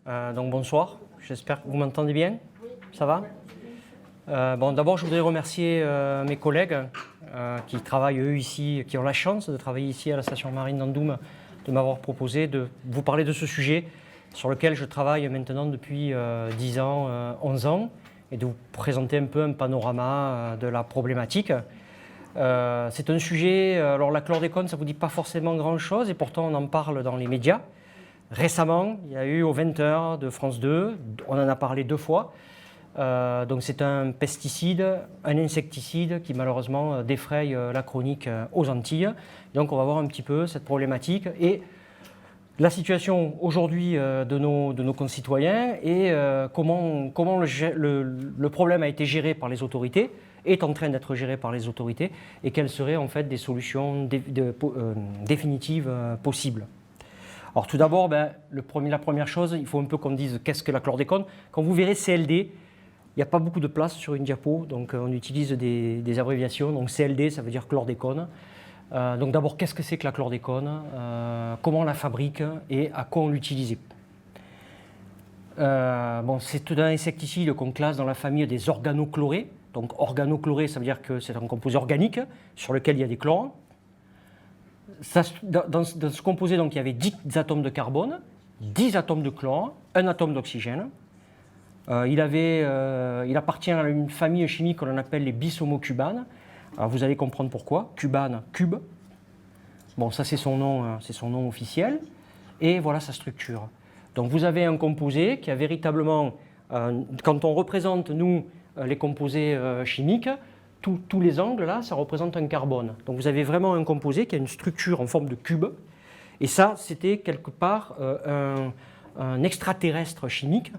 Donc bonsoir, j'espère que vous m'entendez bien. Ça va? Bon, d'abord, je voudrais remercier mes collègues qui travaillent eux ici, qui ont la chance de travailler ici à la station marine d'Andoum, de m'avoir proposé de vous parler de ce sujet sur lequel je travaille maintenant depuis 10 ans, 11 ans, et de vous présenter un peu un panorama de la problématique. C'est un sujet, alors la chlordécone, ça ne vous dit pas forcément grand-chose, et pourtant on en parle dans les médias. Récemment, il y a eu aux 20h de France 2, on en a parlé 2 fois. Donc c'est un pesticide, un insecticide qui malheureusement défraye la chronique aux Antilles. Donc on va voir un petit peu cette problématique et la situation aujourd'hui de nos concitoyens et comment le problème a été géré par les autorités, est en train d'être géré par les autorités et quelles seraient en fait des solutions définitives possibles. Alors tout d'abord, la première chose, il faut un peu qu'on dise qu'est-ce que la chlordécone. Quand vous verrez CLD, il n'y a pas beaucoup de place sur une diapo, donc on utilise des abréviations. Donc CLD, ça veut dire chlordécone. Donc d'abord, qu'est-ce que c'est que la chlordécone, comment on la fabrique et à quoi on l'utilise. C'est un insecticide qu'on classe dans la famille des organochlorés. Donc organochloré, ça veut dire que c'est un composé organique sur lequel il y a des chlores. Dans ce composé, donc, il y avait 10 atomes de carbone, 10 atomes de chlore, 1 atome d'oxygène. Il appartient à une famille chimique qu'on appelle les bisomocubanes. Alors vous allez comprendre pourquoi. Cubane, cube. Bon, ça c'est son nom officiel. Et voilà sa structure. Donc vous avez un composé qui a véritablement, quand on représente nous les composés chimiques, tous les angles là, ça représente un carbone. Donc vous avez vraiment un composé qui a une structure en forme de cube. Et ça, c'était quelque part un extraterrestre chimique.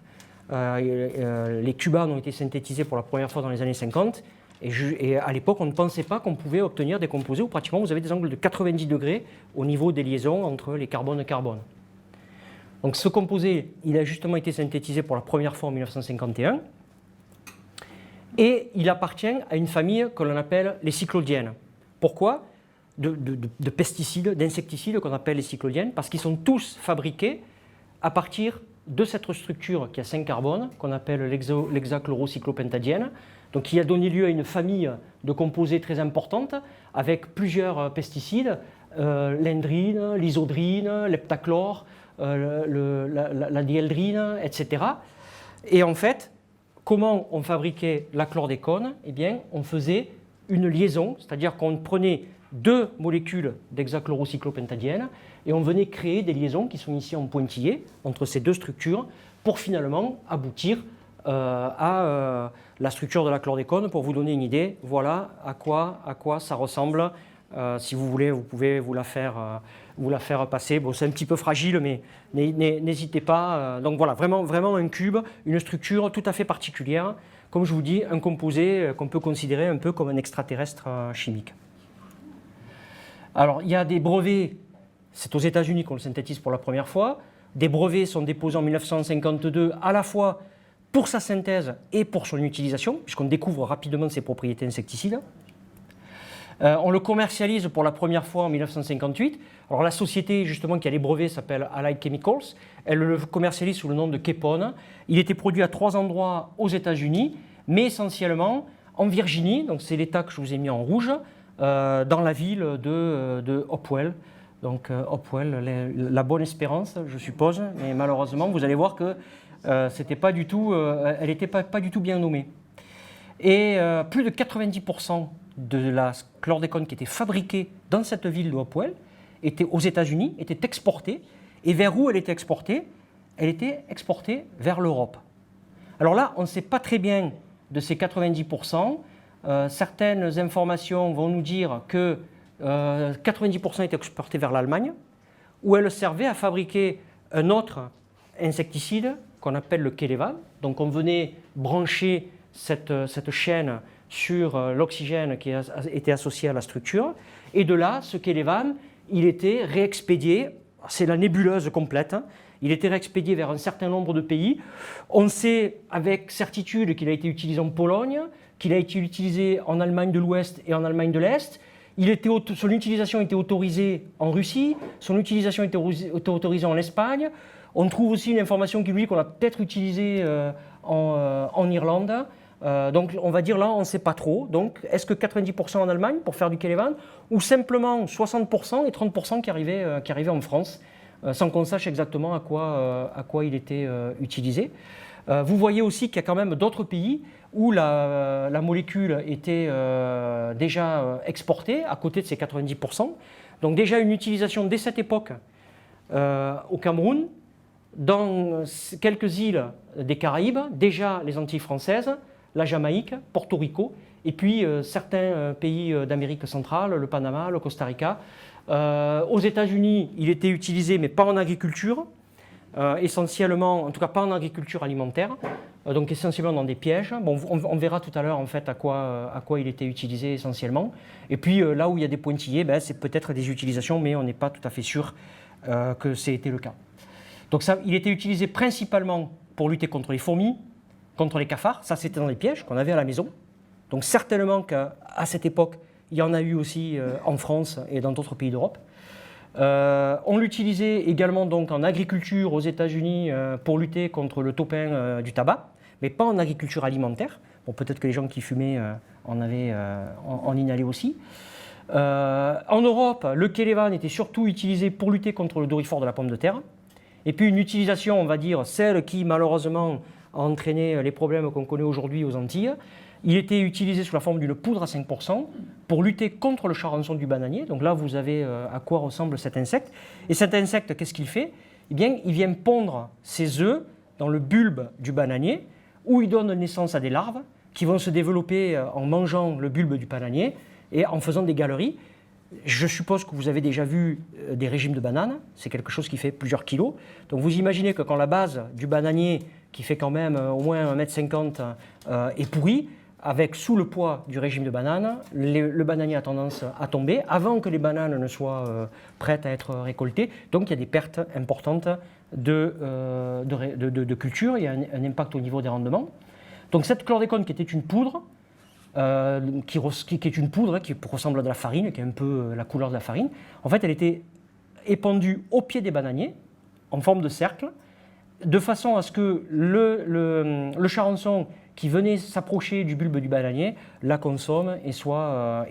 Les cubanes ont été synthétisés pour la première fois dans les années 50. Et à l'époque, on ne pensait pas qu'on pouvait obtenir des composés où pratiquement vous avez des angles de 90 degrés au niveau des liaisons entre les carbones et carbones. Donc ce composé, il a justement été synthétisé pour la première fois en 1951. Et il appartient à une famille que l'on appelle les cyclodiennes. Pourquoi? De pesticides, d'insecticides qu'on appelle les cyclodiennes, parce qu'ils sont tous fabriqués à partir de cette structure qui a 5 carbones, qu'on appelle l'hexachlorocyclopentadiène, donc qui a donné lieu à une famille de composés très importante, avec plusieurs pesticides, l'endrine, l'isodrine, l'heptachlore, la dieldrine, etc. Et en fait, comment on fabriquait la chlordécone? Eh bien, on faisait une liaison, c'est-à-dire qu'on prenait 2 molécules d'hexachlorocyclopentadiène et on venait créer des liaisons qui sont ici en pointillé entre ces 2 structures pour finalement aboutir à la structure de la chlordécone. Pour vous donner une idée, voilà à quoi ça ressemble. Si vous voulez, vous pouvez vous la faire passer. Bon, c'est un petit peu fragile, mais n'hésitez pas. Donc voilà, vraiment un cube, une structure tout à fait particulière. Comme je vous dis, un composé qu'on peut considérer un peu comme un extraterrestre chimique. Alors, il y a des brevets, c'est aux États-Unis qu'on le synthétise pour la première fois. Des brevets sont déposés en 1952 à la fois pour sa synthèse et pour son utilisation, puisqu'on découvre rapidement ses propriétés insecticides. On le commercialise pour la première fois en 1958. Alors la société justement qui a les brevets s'appelle Allied Chemicals. Elle le commercialise sous le nom de Kepone. Il était produit à 3 endroits aux États-Unis, mais essentiellement en Virginie, donc c'est l'État que je vous ai mis en rouge, dans la ville de Hopewell. Donc Hopewell, la bonne espérance, je suppose, mais malheureusement vous allez voir que elle n'était pas du tout bien nommée. Et plus de 90% de la chlordécone qui était fabriquée dans cette ville de Hopewell était aux États-Unis, était exportée. Et vers où elle était exportée? Elle était exportée vers l'Europe. Alors là, on ne sait pas très bien de ces 90%. Certaines informations vont nous dire que 90% étaient exportés vers l'Allemagne, où elle servait à fabriquer un autre insecticide qu'on appelle le Kelevan. Donc on venait brancher cette chaîne sur l'oxygène qui était associé à la structure. Et de là, ce Kelevan, il était réexpédié, c'est la nébuleuse complète, hein, il était réexpédié vers un certain nombre de pays. On sait avec certitude qu'il a été utilisé en Pologne, qu'il a été utilisé en Allemagne de l'Ouest et en Allemagne de l'Est. Son utilisation était autorisée en Russie, son utilisation était autorisée en Espagne. On trouve aussi une information qui nous dit qu'on a peut-être utilisé en Irlande. Donc on va dire là, on ne sait pas trop. Donc est-ce que 90% en Allemagne pour faire du Kelevan ou simplement 60% et 30% qui arrivaient en France sans qu'on sache exactement à quoi il était utilisé. Vous voyez aussi qu'il y a quand même d'autres pays où la molécule était déjà exportée à côté de ces 90%. Donc déjà une utilisation dès cette époque au Cameroun, dans quelques îles des Caraïbes, déjà les Antilles françaises, la Jamaïque, Porto Rico, et puis certains pays d'Amérique centrale, le Panama, le Costa Rica. Aux États-Unis, il était utilisé, mais pas en agriculture, essentiellement, en tout cas pas en agriculture alimentaire, donc essentiellement dans des pièges. Bon, on verra tout à l'heure en fait à quoi il était utilisé essentiellement. Et puis là où il y a des pointillés, c'est peut-être des utilisations, mais on n'est pas tout à fait sûr que c'était le cas. Donc ça, il était utilisé principalement pour lutter contre les fourmis, contre les cafards. Ça, c'était dans les pièges qu'on avait à la maison. Donc certainement qu'à cette époque, il y en a eu aussi en France et dans d'autres pays d'Europe. On l'utilisait également donc en agriculture aux États-Unis pour lutter contre le taupin du tabac, mais pas en agriculture alimentaire. Bon, peut-être que les gens qui fumaient en inhalaient aussi. En Europe, le Kelevan était surtout utilisé pour lutter contre le doryphore de la pomme de terre. Et puis une utilisation, on va dire, celle qui malheureusement a entraîné les problèmes qu'on connaît aujourd'hui aux Antilles. Il était utilisé sous la forme d'une poudre à 5% pour lutter contre le charançon du bananier. Donc là, vous avez à quoi ressemble cet insecte. Et cet insecte, qu'est-ce qu'il fait? Eh bien, il vient pondre ses œufs dans le bulbe du bananier, où il donne naissance à des larves qui vont se développer en mangeant le bulbe du bananier et en faisant des galeries. Je suppose que vous avez déjà vu des régimes de bananes. C'est quelque chose qui fait plusieurs kilos. Donc vous imaginez que quand la base du bananier, qui fait quand même au moins 1,50 m, est pourrie, avec sous le poids du régime de bananes, le bananier a tendance à tomber avant que les bananes ne soient prêtes à être récoltées. Donc il y a des pertes importantes de culture, il y a un impact au niveau des rendements. Donc cette chlordécone qui était une poudre, qui est une poudre qui ressemble à de la farine, qui a un peu la couleur de la farine, en fait elle était épandue au pied des bananiers en forme de cercle, de façon à ce que le charançon qui venait s'approcher du bulbe du bananier la consomme et soit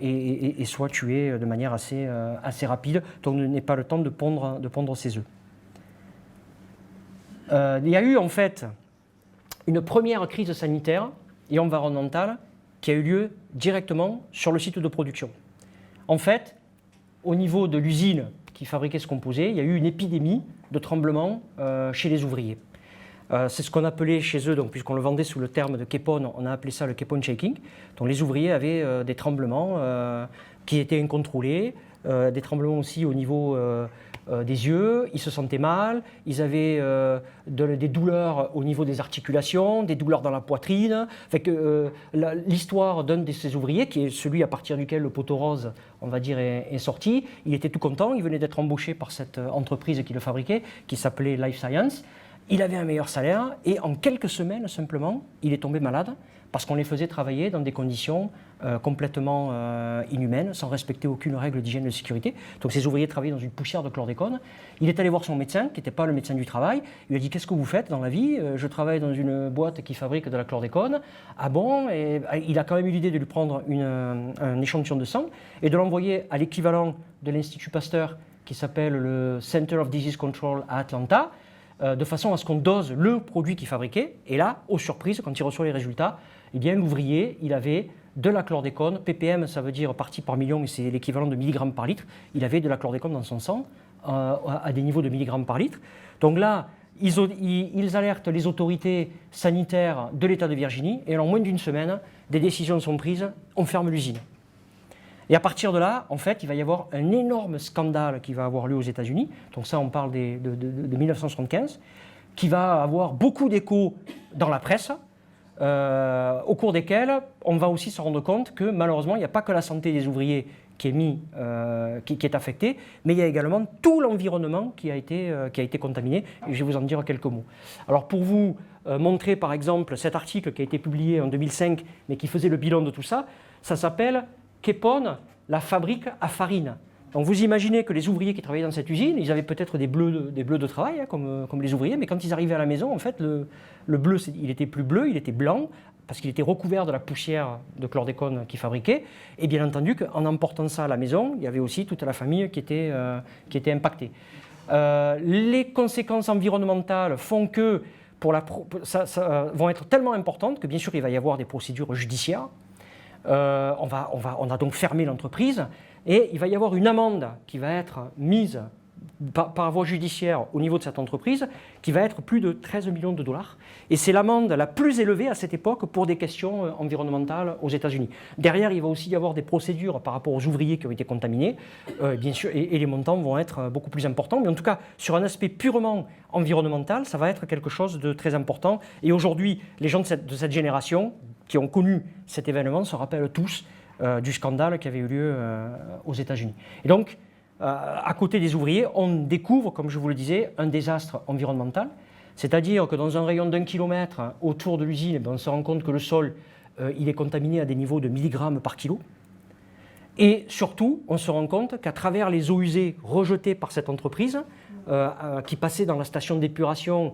tué de manière assez rapide, donc n'ait pas le temps de pondre ses œufs. Il y a eu en fait une première crise sanitaire et environnementale qui a eu lieu directement sur le site de production. En fait, au niveau de l'usine qui fabriquait ce composé, il y a eu une épidémie de tremblements chez les ouvriers. C'est ce qu'on appelait chez eux, donc, puisqu'on le vendait sous le terme de Kepone, on a appelé ça le Kepone shaking. Donc les ouvriers avaient des tremblements qui étaient incontrôlés, des tremblements aussi au niveau des yeux, ils se sentaient mal, ils avaient des douleurs au niveau des articulations, des douleurs dans la poitrine. Fait que l'histoire d'un de ces ouvriers, qui est celui à partir duquel le poteau rose, on va dire, est sorti, il était tout content, il venait d'être embauché par cette entreprise qui le fabriquait, qui s'appelait Life Science. Il avait un meilleur salaire et en quelques semaines simplement, il est tombé malade parce qu'on les faisait travailler dans des conditions complètement inhumaines, sans respecter aucune règle d'hygiène et de sécurité. Donc ces ouvriers travaillaient dans une poussière de chlordécone. Il est allé voir son médecin, qui n'était pas le médecin du travail. Il lui a dit « Qu'est-ce que vous faites dans la vie ? Je travaille dans une boîte qui fabrique de la chlordécone. » Ah bon ? Et il a quand même eu l'idée de lui prendre un échantillon de sang et de l'envoyer à l'équivalent de l'Institut Pasteur qui s'appelle le Center of Disease Control à Atlanta, de façon à ce qu'on dose le produit qu'il fabriquait. Et là, aux surprises, quand il reçoit les résultats, eh bien, l'ouvrier, il avait de la chlordécone. ppm, ça veut dire partie par million, mais c'est l'équivalent de milligrammes par litre. Il avait de la chlordécone dans son sang à des niveaux de milligrammes par litre. Donc là, ils alertent les autorités sanitaires de l'État de Virginie et en moins d'une semaine, des décisions sont prises, on ferme l'usine. Et à partir de là, en fait, il va y avoir un énorme scandale qui va avoir lieu aux États-Unis. Donc ça, on parle de 1975, qui va avoir beaucoup d'échos dans la presse, au cours desquels on va aussi se rendre compte que malheureusement, il n'y a pas que la santé des ouvriers qui est affectée, mais il y a également tout l'environnement qui a été contaminé. Et je vais vous en dire quelques mots. Alors pour vous montrer par exemple cet article qui a été publié en 2005, mais qui faisait le bilan de tout ça, ça s'appelle Kepone, la fabrique à farine. Donc vous imaginez que les ouvriers qui travaillaient dans cette usine, ils avaient peut-être des bleus de travail, hein, comme les ouvriers, mais quand ils arrivaient à la maison, en fait, le bleu, il était plus bleu, il était blanc, parce qu'il était recouvert de la poussière de chlordécone qu'ils fabriquaient. Et bien entendu, qu'en emportant ça à la maison, il y avait aussi toute la famille qui était impactée. Les conséquences environnementales font que vont être tellement importantes que bien sûr, il va y avoir des procédures judiciaires. On a donc fermé l'entreprise. Et il va y avoir une amende qui va être mise par voie judiciaire au niveau de cette entreprise qui va être plus de 13 millions de dollars. Et c'est l'amende la plus élevée à cette époque pour des questions environnementales aux États-Unis. Derrière, il va aussi y avoir des procédures par rapport aux ouvriers qui ont été contaminés, bien sûr, et les montants vont être beaucoup plus importants. Mais en tout cas, sur un aspect purement environnemental, ça va être quelque chose de très important. Et aujourd'hui, les gens de cette génération qui ont connu cet événement se rappellent tous du scandale qui avait eu lieu aux États-Unis. Et donc, à côté des ouvriers, on découvre, comme je vous le disais, un désastre environnemental. C'est-à-dire que dans un rayon d'1 kilomètre autour de l'usine, on se rend compte que le sol il est contaminé à des niveaux de milligrammes par kilo. Et surtout, on se rend compte qu'à travers les eaux usées rejetées par cette entreprise, qui passaient dans la station d'épuration,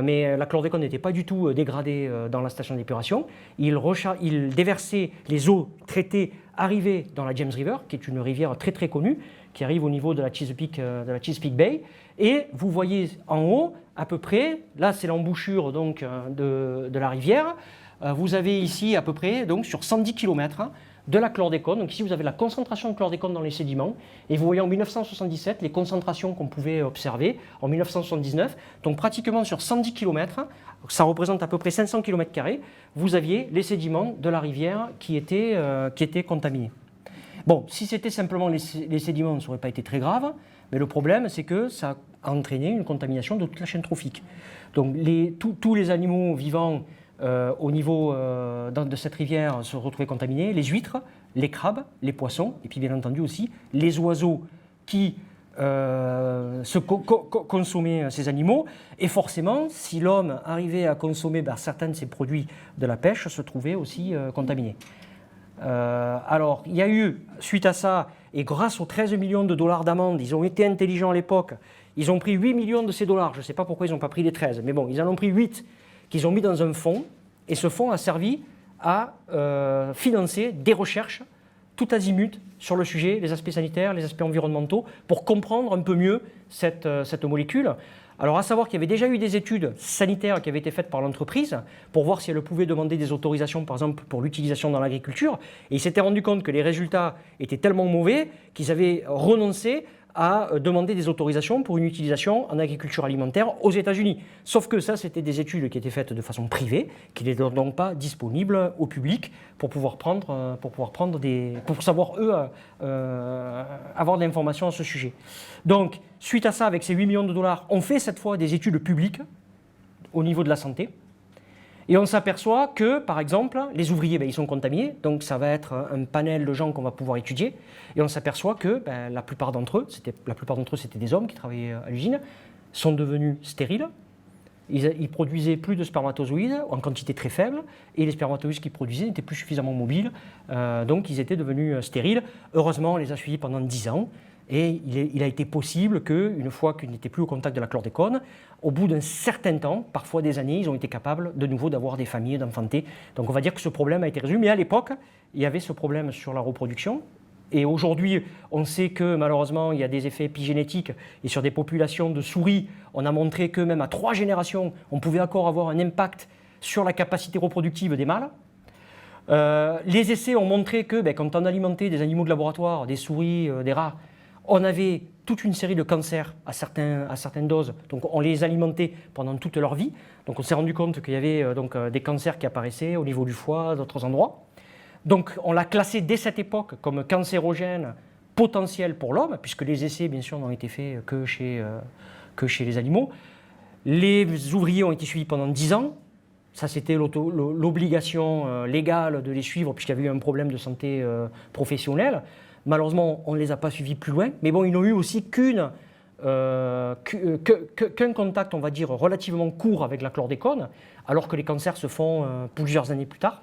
mais la chlordécone n'était pas du tout dégradée dans la station d'épuration. Il déversait les eaux traitées arrivées dans la James River, qui est une rivière très très connue, qui arrive au niveau de la Chesapeake Bay. Et vous voyez en haut, à peu près, là c'est l'embouchure donc, de la rivière, vous avez ici à peu près, donc, sur 110 km, de la chlordécone. Donc ici, vous avez la concentration de chlordécone dans les sédiments. Et vous voyez en 1977 les concentrations qu'on pouvait observer en 1979. Donc pratiquement sur 110 km, ça représente à peu près 500 km², vous aviez les sédiments de la rivière qui étaient contaminés. Bon, si c'était simplement les sédiments, ça n'aurait pas été très grave. Mais le problème, c'est que ça a entraîné une contamination de toute la chaîne trophique. Donc tous les animaux vivants au niveau de cette rivière se retrouvaient contaminés, les huîtres, les crabes, les poissons, et puis bien entendu aussi les oiseaux qui consommaient ces animaux. Et forcément, si l'homme arrivait à consommer certains de ces produits de la pêche, se trouvaient aussi contaminés. Alors, il y a eu, suite à ça, et grâce aux 13 millions de dollars d'amende, ils ont été intelligents à l'époque, ils ont pris 8 millions de ces dollars, je ne sais pas pourquoi ils n'ont pas pris les 13, mais bon, ils en ont pris 8 qu'ils ont mis dans un fonds, et ce fonds a servi à financer des recherches tout azimut sur le sujet, les aspects sanitaires, les aspects environnementaux, pour comprendre un peu mieux cette molécule. Alors, à savoir qu'il y avait déjà eu des études sanitaires qui avaient été faites par l'entreprise pour voir si elle pouvait demander des autorisations, par exemple, pour l'utilisation dans l'agriculture. Et ils s'étaient rendus compte que les résultats étaient tellement mauvais qu'ils avaient renoncé à demander des autorisations pour une utilisation en agriculture alimentaire aux États-Unis. Sauf que ça, c'était des études qui étaient faites de façon privée, qui n'étaient donc pas disponibles au public pour savoir eux avoir de l'information à ce sujet. Donc, suite à ça, avec ces 8 millions de dollars, on fait cette fois des études publiques au niveau de la santé. Et on s'aperçoit que, par exemple, les ouvriers, ils sont contaminés, donc ça va être un panel de gens qu'on va pouvoir étudier. Et on s'aperçoit que la plupart d'entre eux, c'était des hommes qui travaillaient à l'usine, sont devenus stériles. Ils produisaient plus de spermatozoïdes en quantité très faible, et les spermatozoïdes qu'ils produisaient n'étaient plus suffisamment mobiles, donc ils étaient devenus stériles. Heureusement, on les a suivis pendant 10 ans. Et il a été possible qu'une fois qu'ils n'étaient plus au contact de la chlordécone, au bout d'un certain temps, parfois des années, ils ont été capables de nouveau d'avoir des familles, d'enfanter. Donc on va dire que ce problème a été résolu. Mais à l'époque, il y avait ce problème sur la reproduction. Et aujourd'hui, on sait que malheureusement, il y a des effets épigénétiques. Et sur des populations de souris, on a montré que même à 3 générations, on pouvait encore avoir un impact sur la capacité reproductive des mâles. Les essais ont montré que quand on alimentait des animaux de laboratoire, des souris, des rats, on avait toute une série de cancers à certaines doses, donc on les alimentait pendant toute leur vie. Donc on s'est rendu compte qu'il y avait des cancers qui apparaissaient au niveau du foie, d'autres endroits. Donc on l'a classé dès cette époque comme cancérogène potentiel pour l'homme, puisque les essais bien sûr n'ont été faits que chez les animaux. Les ouvriers ont été suivis pendant 10 ans. Ça, c'était l'obligation légale de les suivre, puisqu'il y avait eu un problème de santé professionnelle. Malheureusement, on ne les a pas suivis plus loin. Mais bon, ils n'ont eu aussi qu'un contact, on va dire, relativement court avec la chlordécone, alors que les cancers se font plusieurs années plus tard.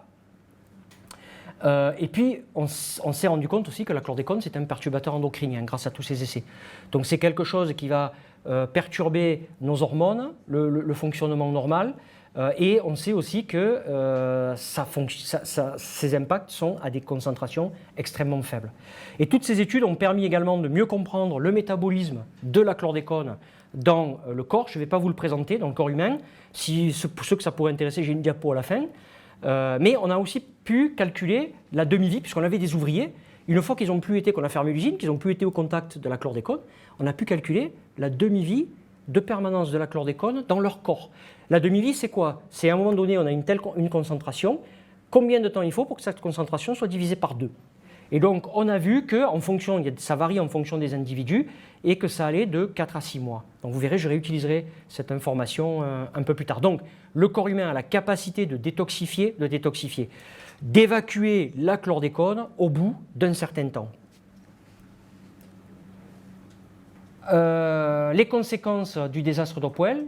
Et puis, on s'est rendu compte aussi que la chlordécone, c'est un perturbateur endocrinien grâce à tous ces essais. Donc, c'est quelque chose qui va perturber nos hormones, le fonctionnement normal. Et on sait aussi que ces impacts sont à des concentrations extrêmement faibles. Et toutes ces études ont permis également de mieux comprendre le métabolisme de la chlordécone dans le corps. Je ne vais pas vous le présenter dans le corps humain. Pour ceux que ça pourrait intéresser, j'ai une diapo à la fin. Mais on a aussi pu calculer la demi-vie, puisqu'on avait des ouvriers. Une fois qu'ils ont pu été, qu'on a fermé l'usine, qu'ils n'ont plus été au contact de la chlordécone, on a pu calculer la demi-vie de permanence de la chlordécone dans leur corps. La demi-vie, c'est quoi? C'est à un moment donné, on a une concentration. Combien de temps il faut pour que cette concentration soit divisée par 2? Et donc, on a vu que ça varie en fonction des individus et que ça allait de 4 à 6 mois. Donc, vous verrez, je réutiliserai cette information un peu plus tard. Donc, le corps humain a la capacité de détoxifier, d'évacuer la chlordécone au bout d'un certain temps. Les conséquences du désastre d'Hopewell,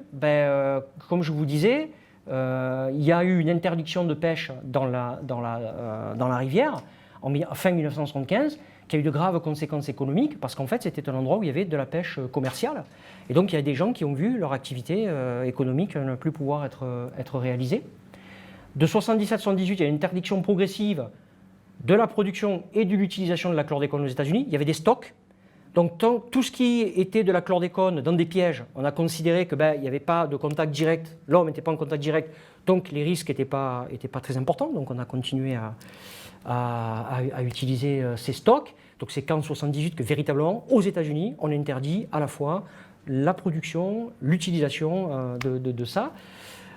comme je vous disais, il y a eu une interdiction de pêche dans la rivière en fin 1975, qui a eu de graves conséquences économiques, parce qu'en fait c'était un endroit où il y avait de la pêche commerciale. Et donc il y a des gens qui ont vu leur activité économique ne plus pouvoir être réalisée. De 1977 à 1978, il y a une interdiction progressive de la production et de l'utilisation de la chlordécone aux États-Unis. Il y avait des stocks. Donc tout ce qui était de la chlordécone dans des pièges, on a considéré qu'il n'y avait pas de contact direct, l'homme n'était pas en contact direct, donc les risques n'étaient pas très importants. Donc on a continué à utiliser ces stocks. Donc c'est qu'en 1978 que véritablement, aux États-Unis, on interdit à la fois la production, l'utilisation de ça.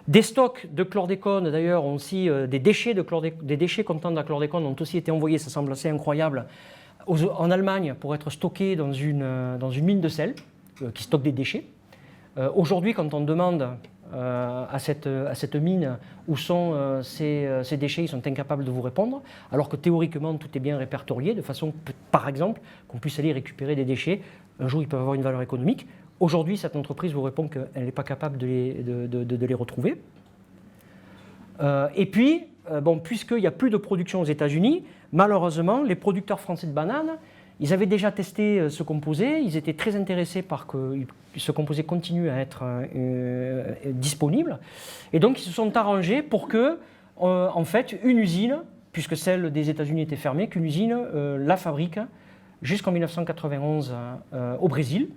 Des stocks de chlordécone, d'ailleurs, ont aussi des déchets contenant de la chlordécone ont aussi été envoyés, ça semble assez incroyable, en Allemagne pour être stockés dans une mine de sel qui stocke des déchets. Aujourd'hui, quand on demande à cette mine où sont ces déchets, ils sont incapables de vous répondre, alors que théoriquement tout est bien répertorié, de façon, par exemple, qu'on puisse aller récupérer des déchets. Un jour, ils peuvent avoir une valeur économique. Aujourd'hui, cette entreprise vous répond qu'elle n'est pas capable de les retrouver. Et puis, puisqu'il n'y a plus de production aux États-Unis, malheureusement, les producteurs français de bananes, ils avaient déjà testé ce composé, ils étaient très intéressés par que ce composé continue à être disponible. Et donc, ils se sont arrangés pour que, en fait, une usine, puisque celle des États-Unis était fermée, qu'une usine la fabrique jusqu'en 1991 au Brésil.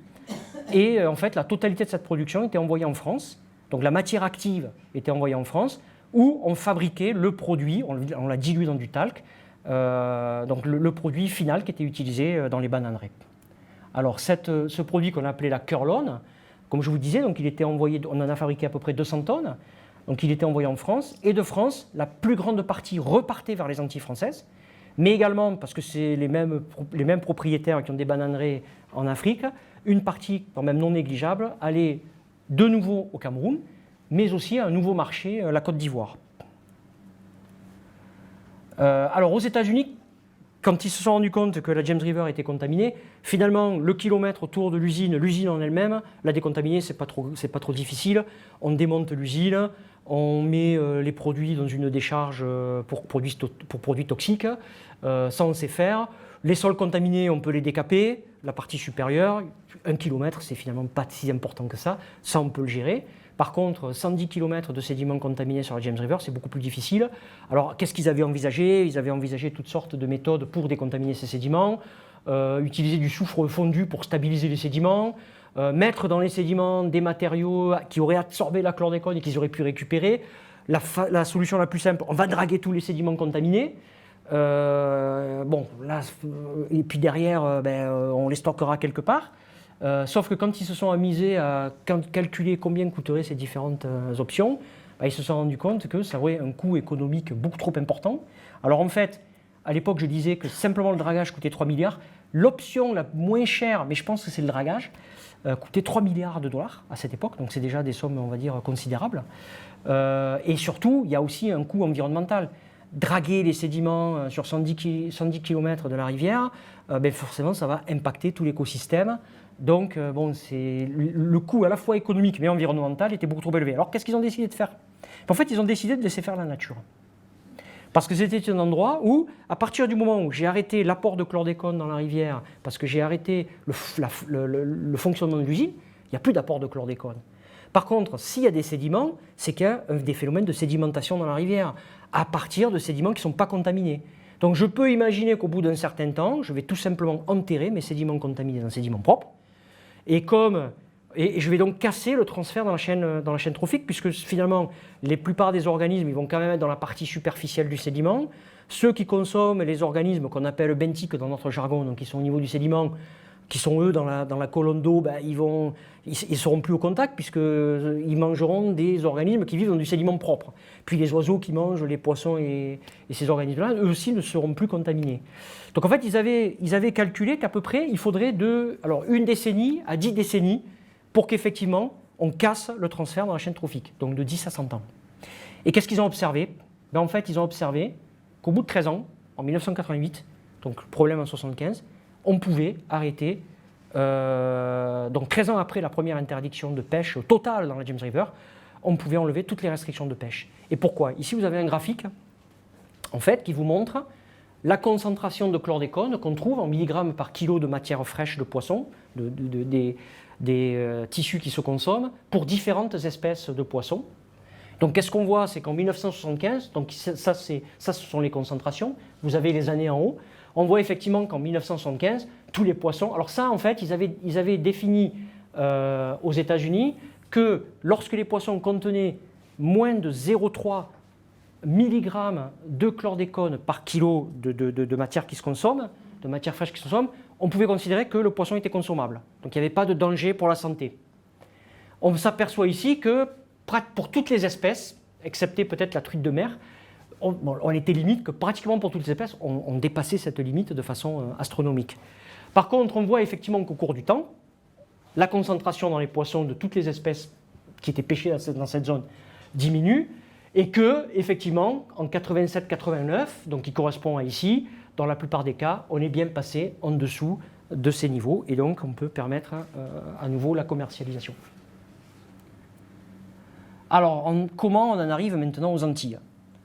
Et en fait, la totalité de cette production était envoyée en France. Donc, la matière active était envoyée en France, où on fabriquait le produit, on l'a dilué dans du talc, donc le produit final qui était utilisé dans les bananeraies. Alors ce produit qu'on appelait la Curlone, comme je vous disais, donc il était envoyé, on en a fabriqué à peu près 200 tonnes, donc il était envoyé en France, et de France, la plus grande partie repartait vers les Antilles françaises, mais également, parce que c'est les mêmes propriétaires qui ont des bananeraies en Afrique, une partie, quand même non négligeable, allait de nouveau au Cameroun, mais aussi à un nouveau marché, la Côte d'Ivoire. Alors aux États-Unis, quand ils se sont rendus compte que la James River était contaminée, finalement le kilomètre autour de l'usine en elle-même, la décontaminer, c'est pas trop difficile. On démonte l'usine, on met les produits dans une décharge pour produits toxiques, ça on sait faire. Les sols contaminés, on peut les décaper, la partie supérieure, 1 km, c'est finalement pas si important que ça on peut le gérer. Par contre, 110 km de sédiments contaminés sur la James River, c'est beaucoup plus difficile. Alors, qu'est-ce qu'ils avaient envisagé? Ils avaient envisagé toutes sortes de méthodes pour décontaminer ces sédiments, utiliser du soufre fondu pour stabiliser les sédiments, mettre dans les sédiments des matériaux qui auraient absorbé la chlordécone et qu'ils auraient pu récupérer. La solution la plus simple, on va draguer tous les sédiments contaminés. Et puis derrière, on les stockera quelque part. Sauf que quand ils se sont amusés à calculer combien coûteraient ces différentes options, ils se sont rendus compte que ça aurait un coût économique beaucoup trop important. Alors en fait, à l'époque, je disais que simplement le dragage coûtait 3 milliards. L'option la moins chère, mais je pense que c'est le dragage, coûtait 3 milliards de dollars à cette époque. Donc c'est déjà des sommes, on va dire, considérables. Et surtout, il y a aussi un coût environnemental. Draguer les sédiments sur 110 km de la rivière, forcément, ça va impacter tout l'écosystème. Donc, le coût à la fois économique mais environnemental était beaucoup trop élevé. Alors, qu'est-ce qu'ils ont décidé de faire? En fait, ils ont décidé de laisser faire la nature. Parce que c'était un endroit où, à partir du moment où j'ai arrêté l'apport de chlordécone dans la rivière, parce que j'ai arrêté le fonctionnement de l'usine, il n'y a plus d'apport de chlordécone. Par contre, s'il y a des sédiments, c'est qu'il y a des phénomènes de sédimentation dans la rivière, à partir de sédiments qui ne sont pas contaminés. Donc je peux imaginer qu'au bout d'un certain temps, je vais tout simplement enterrer mes sédiments contaminés dans des sédiments propres, et je vais donc casser le transfert dans la chaîne trophique, puisque finalement, la plupart des organismes ils vont quand même être dans la partie superficielle du sédiment. Ceux qui consomment les organismes qu'on appelle benthiques dans notre jargon, donc qui sont au niveau du sédiment, qui sont eux dans la colonne d'eau, ben, ils ne seront plus au contact, puisqu'ils mangeront des organismes qui vivent dans du sédiment propre. Puis les oiseaux qui mangent les poissons et ces organismes-là, eux aussi ne seront plus contaminés. Donc en fait, ils avaient calculé qu'à peu près, il faudrait une décennie à 10 décennies pour qu'effectivement, on casse le transfert dans la chaîne trophique, donc de 10 à 100 ans. Et qu'est-ce qu'ils ont observé? En fait, ils ont observé qu'au bout de 13 ans, en 1988, donc le problème en 1975, on pouvait arrêter, donc 13 ans après la première interdiction de pêche totale dans la James River, on pouvait enlever toutes les restrictions de pêche. Et pourquoi? Ici, vous avez un graphique, en fait, qui vous montre la concentration de chlordécone qu'on trouve en milligrammes par kilo de matière fraîche de poisson, des tissus qui se consomment pour différentes espèces de poissons. Donc qu'est-ce qu'on voit? C'est qu'en 1975, donc ça ce sont les concentrations, vous avez les années en haut, on voit effectivement qu'en 1975, tous les poissons, alors ça en fait, ils avaient défini aux États-Unis que lorsque les poissons contenaient moins de 0,3 mg de chlordécone par kilo de matière qui se consomme, de matière fraîche qui se consomme, on pouvait considérer que le poisson était consommable. Donc il n'y avait pas de danger pour la santé. On s'aperçoit ici que pour toutes les espèces, excepté peut-être la truite de mer, on était limite que pratiquement pour toutes les espèces, on dépassait cette limite de façon astronomique. Par contre, on voit effectivement qu'au cours du temps, la concentration dans les poissons de toutes les espèces qui étaient pêchées dans cette zone diminue, et que, effectivement, en 87-89, donc qui correspond à ici, dans la plupart des cas, on est bien passé en dessous de ces niveaux, et donc on peut permettre à nouveau la commercialisation. Alors, comment on en arrive maintenant aux Antilles?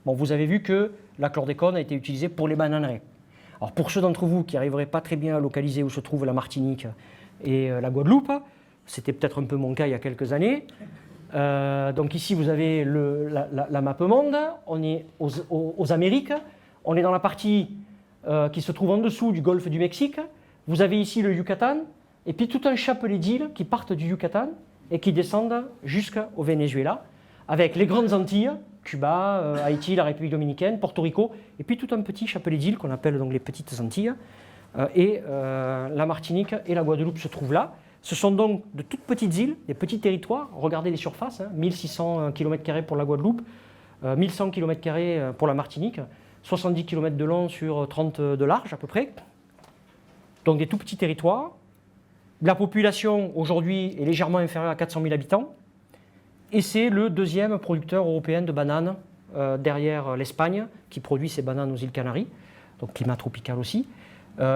Bon, vous avez vu que la chlordécone a été utilisée pour les bananeraies. Alors, pour ceux d'entre vous qui n'arriveraient pas très bien à localiser où se trouve la Martinique et la Guadeloupe, c'était peut-être un peu mon cas il y a quelques années. Donc ici, vous avez la map monde, on est aux Amériques, on est dans la partie qui se trouve en dessous du golfe du Mexique. Vous avez ici le Yucatan, et puis tout un chapelet d'îles qui partent du Yucatan et qui descendent jusqu'au Venezuela, avec les grandes Antilles, Cuba, Haïti, la République dominicaine, Porto Rico, et puis tout un petit chapelet d'îles qu'on appelle donc les petites Antilles. La Martinique et la Guadeloupe se trouvent là. Ce sont donc de toutes petites îles, des petits territoires. Regardez les surfaces, 1600 km² pour la Guadeloupe, 1100 km² pour la Martinique, 70 km de long sur 30 de large à peu près. Donc des tout petits territoires. La population aujourd'hui est légèrement inférieure à 400 000 habitants. Et c'est le deuxième producteur européen de bananes derrière l'Espagne qui produit ses bananes aux îles Canaries, donc climat tropical aussi.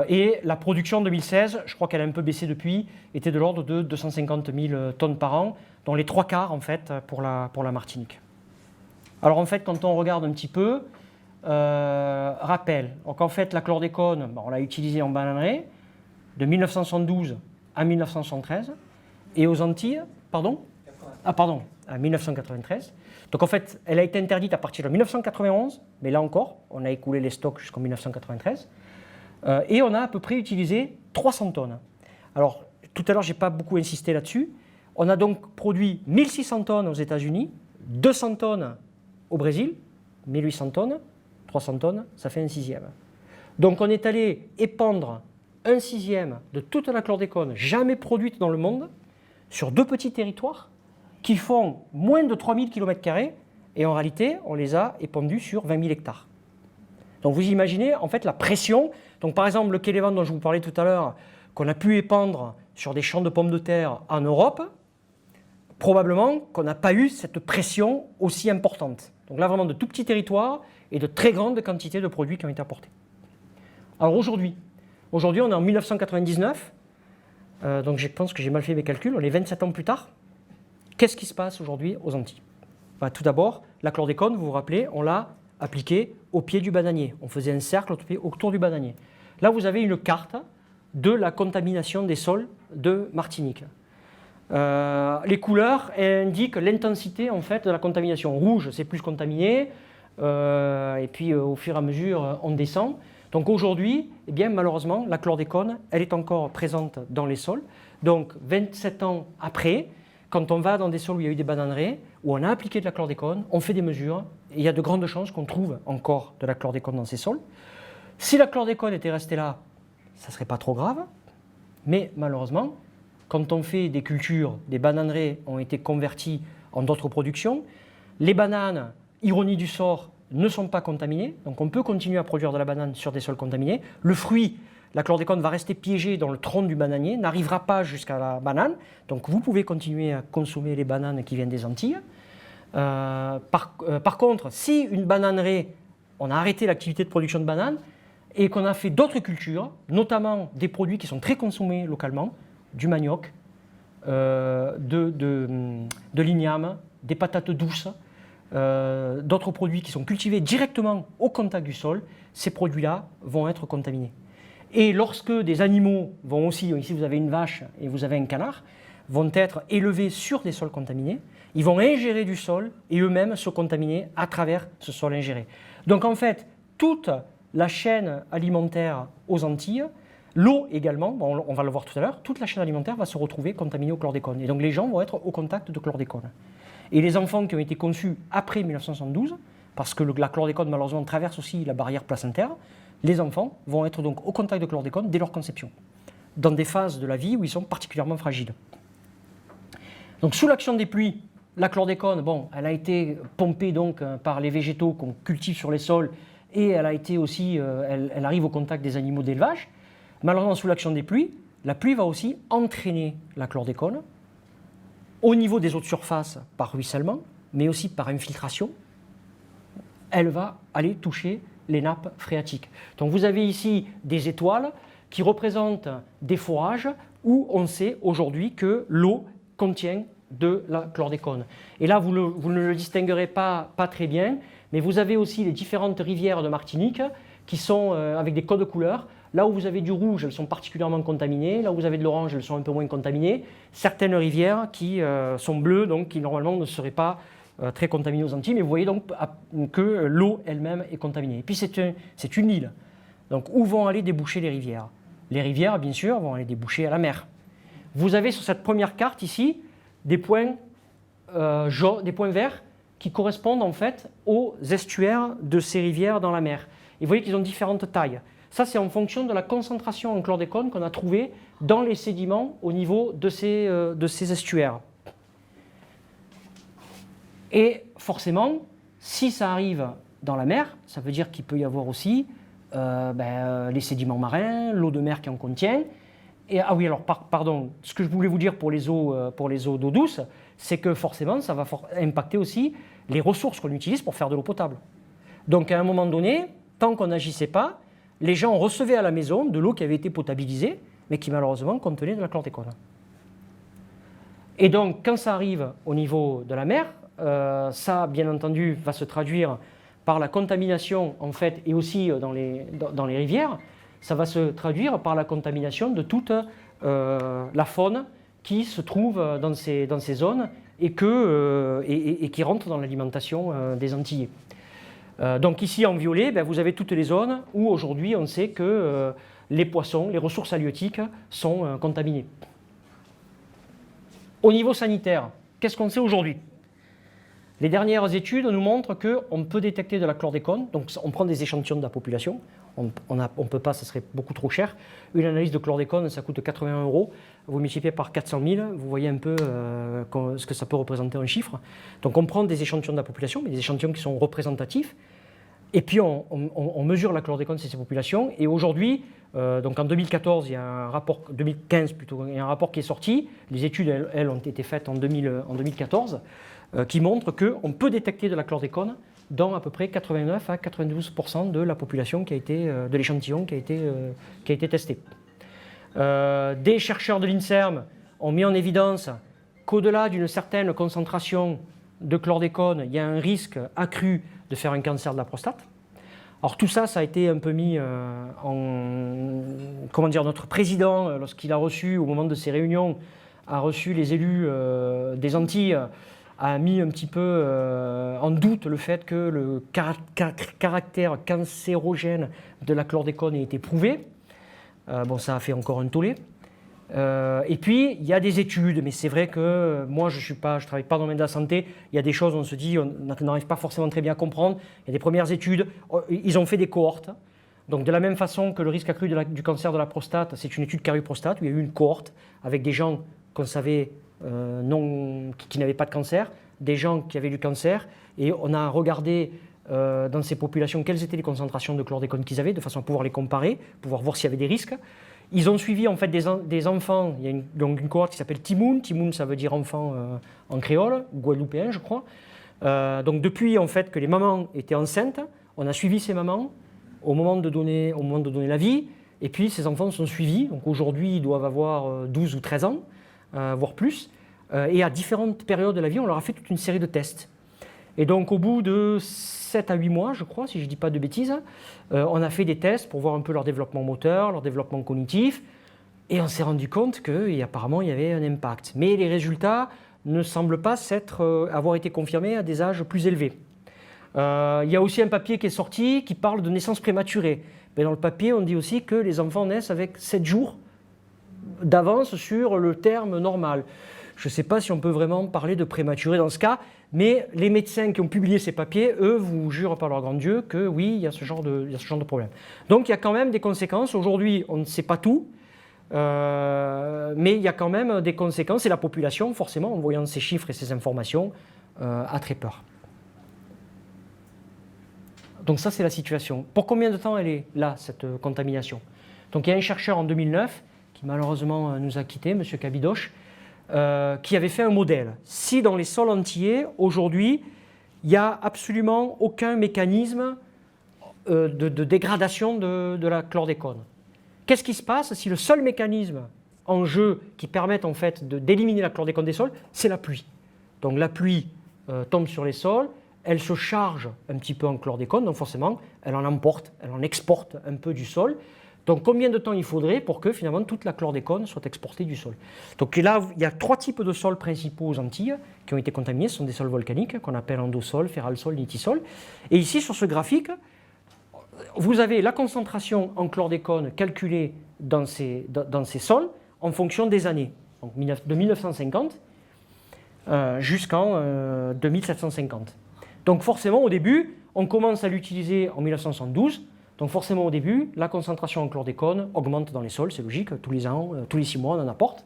Et la production en 2016, je crois qu'elle a un peu baissé depuis, était de l'ordre de 250 000 tonnes par an, dont les 3/4 en fait pour la Martinique. Alors en fait, quand on regarde un petit peu, rappel, donc en fait la chlordécone, on l'a utilisée en bananerie de 1972 à 1973, et aux Antilles, à 1993. Donc en fait, elle a été interdite à partir de 1991, mais là encore, on a écoulé les stocks jusqu'en 1993. Et on a à peu près utilisé 300 tonnes. Alors, tout à l'heure, je n'ai pas beaucoup insisté là-dessus. On a donc produit 1600 tonnes aux États-Unis, 200 tonnes au Brésil, 1800 tonnes, 300 tonnes, ça fait un sixième. Donc on est allé épandre un sixième de toute la chlordécone jamais produite dans le monde sur deux petits territoires qui font moins de 3000 km², et en réalité, on les a épandus sur 20 000 hectares. Donc vous imaginez en fait la pression. Donc par exemple le Kélévan dont je vous parlais tout à l'heure, qu'on a pu épandre sur des champs de pommes de terre en Europe, probablement qu'on n'a pas eu cette pression aussi importante. Donc là vraiment de tout petits territoires et de très grandes quantités de produits qui ont été apportés. Alors aujourd'hui on est en 1999, donc je pense que j'ai mal fait mes calculs, on est 27 ans plus tard. Qu'est-ce qui se passe aujourd'hui aux Antilles? Tout d'abord, la chlordécone, vous vous rappelez, on l'a appliquée au pied du bananier. On faisait un cercle autour du bananier. Là, vous avez une carte de la contamination des sols de Martinique. Les couleurs indiquent l'intensité en fait, de la contamination. Rouge, c'est plus contaminé, et puis au fur et à mesure, on descend. Donc aujourd'hui, eh bien, malheureusement, la chlordécone, elle est encore présente dans les sols. Donc 27 ans après, quand on va dans des sols où il y a eu des bananeraies, où on a appliqué de la chlordécone, on fait des mesures, et il y a de grandes chances qu'on trouve encore de la chlordécone dans ces sols. Si la chlordécone était restée là, ça ne serait pas trop grave, mais malheureusement, quand on fait des cultures, des bananeraies ont été converties en d'autres productions, les bananes, ironie du sort, ne sont pas contaminées, donc on peut continuer à produire de la banane sur des sols contaminés. Le fruit, la chlordécone va rester piégée dans le tronc du bananier, n'arrivera pas jusqu'à la banane, donc vous pouvez continuer à consommer les bananes qui viennent des Antilles. Par contre, si une bananeraie, on a arrêté l'activité de production de bananes et qu'on a fait d'autres cultures, notamment des produits qui sont très consommés localement, du manioc, de l'igname, des patates douces, d'autres produits qui sont cultivés directement au contact du sol, ces produits-là vont être contaminés. Et lorsque des animaux vont aussi, ici vous avez une vache et vous avez un canard, vont être élevés sur des sols contaminés, ils vont ingérer du sol et eux-mêmes se contaminer à travers ce sol ingéré. Donc en fait, toute la chaîne alimentaire aux Antilles, l'eau également, bon, on va le voir tout à l'heure, toute la chaîne alimentaire va se retrouver contaminée au chlordécone. Et donc les gens vont être au contact de chlordécone. Et les enfants qui ont été conçus après 1972, parce que la chlordécone malheureusement traverse aussi la barrière placentaire, les enfants vont être donc au contact de chlordécone dès leur conception, dans des phases de la vie où ils sont particulièrement fragiles. Donc sous l'action des pluies, la chlordécone, bon, elle a été pompée donc par les végétaux qu'on cultive sur les sols et elle a été aussi, elle arrive au contact des animaux d'élevage. Malheureusement, sous l'action des pluies, la pluie va aussi entraîner la chlordécone au niveau des eaux de surface par ruissellement, mais aussi par infiltration. Elle va aller toucher les nappes phréatiques. Donc vous avez ici des étoiles qui représentent des forages où on sait aujourd'hui que l'eau contient de la chlordécone. Et là, vous ne le distinguerez pas très bien, mais vous avez aussi les différentes rivières de Martinique qui sont avec des codes couleurs. Là où vous avez du rouge, elles sont particulièrement contaminées. Là où vous avez de l'orange, elles sont un peu moins contaminées. Certaines rivières qui sont bleues, donc qui normalement ne seraient pas très contaminées aux Antilles. Mais vous voyez donc que l'eau elle-même est contaminée. Et puis c'est une île. Donc où vont aller déboucher les rivières? Les rivières, bien sûr, vont aller déboucher à la mer. Vous avez sur cette première carte ici des points verts qui correspondent en fait aux estuaires de ces rivières dans la mer. Et vous voyez qu'ils ont différentes tailles. Ça, c'est en fonction de la concentration en chlordécone qu'on a trouvée dans les sédiments au niveau de ces estuaires. Et forcément, si ça arrive dans la mer, ça veut dire qu'il peut y avoir aussi les sédiments marins, l'eau de mer qui en contient. Et, ah oui, alors pardon, ce que je voulais vous dire pour les eaux d'eau douce, c'est que forcément, ça va impacter aussi les ressources qu'on utilise pour faire de l'eau potable. Donc à un moment donné, tant qu'on n'agissait pas, les gens recevaient à la maison de l'eau qui avait été potabilisée, mais qui malheureusement contenait de la chlordécone. Et donc, quand ça arrive au niveau de la mer, ça, bien entendu, va se traduire par la contamination, en fait, et aussi dans les rivières. Ça va se traduire par la contamination de toute la faune qui se trouve dans ces zones et qui rentre dans l'alimentation des Antillais. Donc ici en violet, vous avez toutes les zones où aujourd'hui on sait que les poissons, les ressources halieutiques sont contaminées. Au niveau sanitaire, qu'est-ce qu'on sait aujourd'hui? Les dernières études nous montrent qu'on peut détecter de la chlordécone, donc on prend des échantillons de la population, on ne peut pas, ça serait beaucoup trop cher. Une analyse de chlordécone, ça coûte 80 €, vous multipliez par 400 000, vous voyez un peu ce que ça peut représenter en chiffres. Donc on prend des échantillons de la population, mais des échantillons qui sont représentatifs, et puis on mesure la chlordécone sur ces populations, et aujourd'hui, donc en 2014, il y a un rapport, 2015 plutôt, il y a un rapport qui est sorti, les études, elles ont été faites en 2014, qui montre qu'on peut détecter de la chlordécone dans à peu près 89 à 92% de la population qui a été, de l'échantillon qui a été testé. Des chercheurs de l'INSERM ont mis en évidence qu'au-delà d'une certaine concentration de chlordécone, il y a un risque accru de faire un cancer de la prostate. Alors tout ça, ça a été un peu mis comment dire, notre président, lorsqu'il a reçu, au moment de ses réunions, a reçu les élus des Antilles, a mis un petit peu en doute le fait que le caractère cancérogène de la chlordécone ait été prouvé. Bon, ça a fait encore un tollé. Et puis, il y a des études, mais c'est vrai que moi, je ne travaille pas dans le domaine de la santé. Il y a des choses, on se dit, on n'arrive pas forcément très bien à comprendre. Il y a des premières études. Ils ont fait des cohortes. Donc, de la même façon que le risque accru du cancer de la prostate, c'est une étude Caru-Prostate, où il y a eu une cohorte avec des gens qu'on savait qui n'avaient pas de cancer, des gens qui avaient du cancer. Et on a regardé dans ces populations quelles étaient les concentrations de chlordécone qu'ils avaient, de façon à pouvoir les comparer, pouvoir voir s'il y avait des risques. Ils ont suivi en fait des enfants, il y a donc une cohorte qui s'appelle Timoun. Timoun, ça veut dire enfant en créole, guadeloupéen je crois. Donc depuis en fait que les mamans étaient enceintes, on a suivi ces mamans au moment de donner la vie, et puis ces enfants sont suivis. Donc aujourd'hui ils doivent avoir 12 ou 13 ans, voire plus, et à différentes périodes de la vie on leur a fait toute une série de tests. Et donc au bout de 7 à 8 mois, je crois, si je ne dis pas de bêtises, on a fait des tests pour voir un peu leur développement moteur, leur développement cognitif, et on s'est rendu compte qu'apparemment il y avait un impact. Mais les résultats ne semblent pas avoir été confirmés à des âges plus élevés. Il y a aussi un papier qui est sorti qui parle de naissance prématurée. Mais dans le papier, on dit aussi que les enfants naissent avec 7 jours d'avance sur le terme normal. Je ne sais pas si on peut vraiment parler de prématuré dans ce cas, mais les médecins qui ont publié ces papiers, eux, vous jurent par leur grand Dieu que oui, il y a ce genre de problème. Donc il y a quand même des conséquences. Aujourd'hui, on ne sait pas tout, mais il y a quand même des conséquences. Et la population, forcément, en voyant ces chiffres et ces informations, a très peur. Donc ça, c'est la situation. Pour combien de temps elle est là, cette contamination? Donc il y a un chercheur en 2009, qui malheureusement nous a quittés, M. Kabidosh, qui avait fait un modèle. Si dans les sols antillais, aujourd'hui, il n'y a absolument aucun mécanisme de dégradation de la chlordécone. Qu'est-ce qui se passe si le seul mécanisme en jeu qui permette en fait d'éliminer la chlordécone des sols, c'est la pluie. Donc la pluie tombe sur les sols, elle se charge un petit peu en chlordécone, donc forcément, elle en emporte, elle en exporte un peu du sol. Donc combien de temps il faudrait pour que finalement toute la chlordécone soit exportée du sol? Donc là, il y a 3 types de sols principaux aux Antilles qui ont été contaminés. Ce sont des sols volcaniques qu'on appelle endosol, ferralsol, nitisol. Et ici, sur ce graphique, vous avez la concentration en chlordécone calculée dans ces sols en fonction des années. Donc de 1950 jusqu'en 2750. Donc forcément, au début, on commence à l'utiliser en 1972. Donc forcément au début, la concentration en chlordécone augmente dans les sols, c'est logique, tous les ans, tous les 6 mois on en apporte,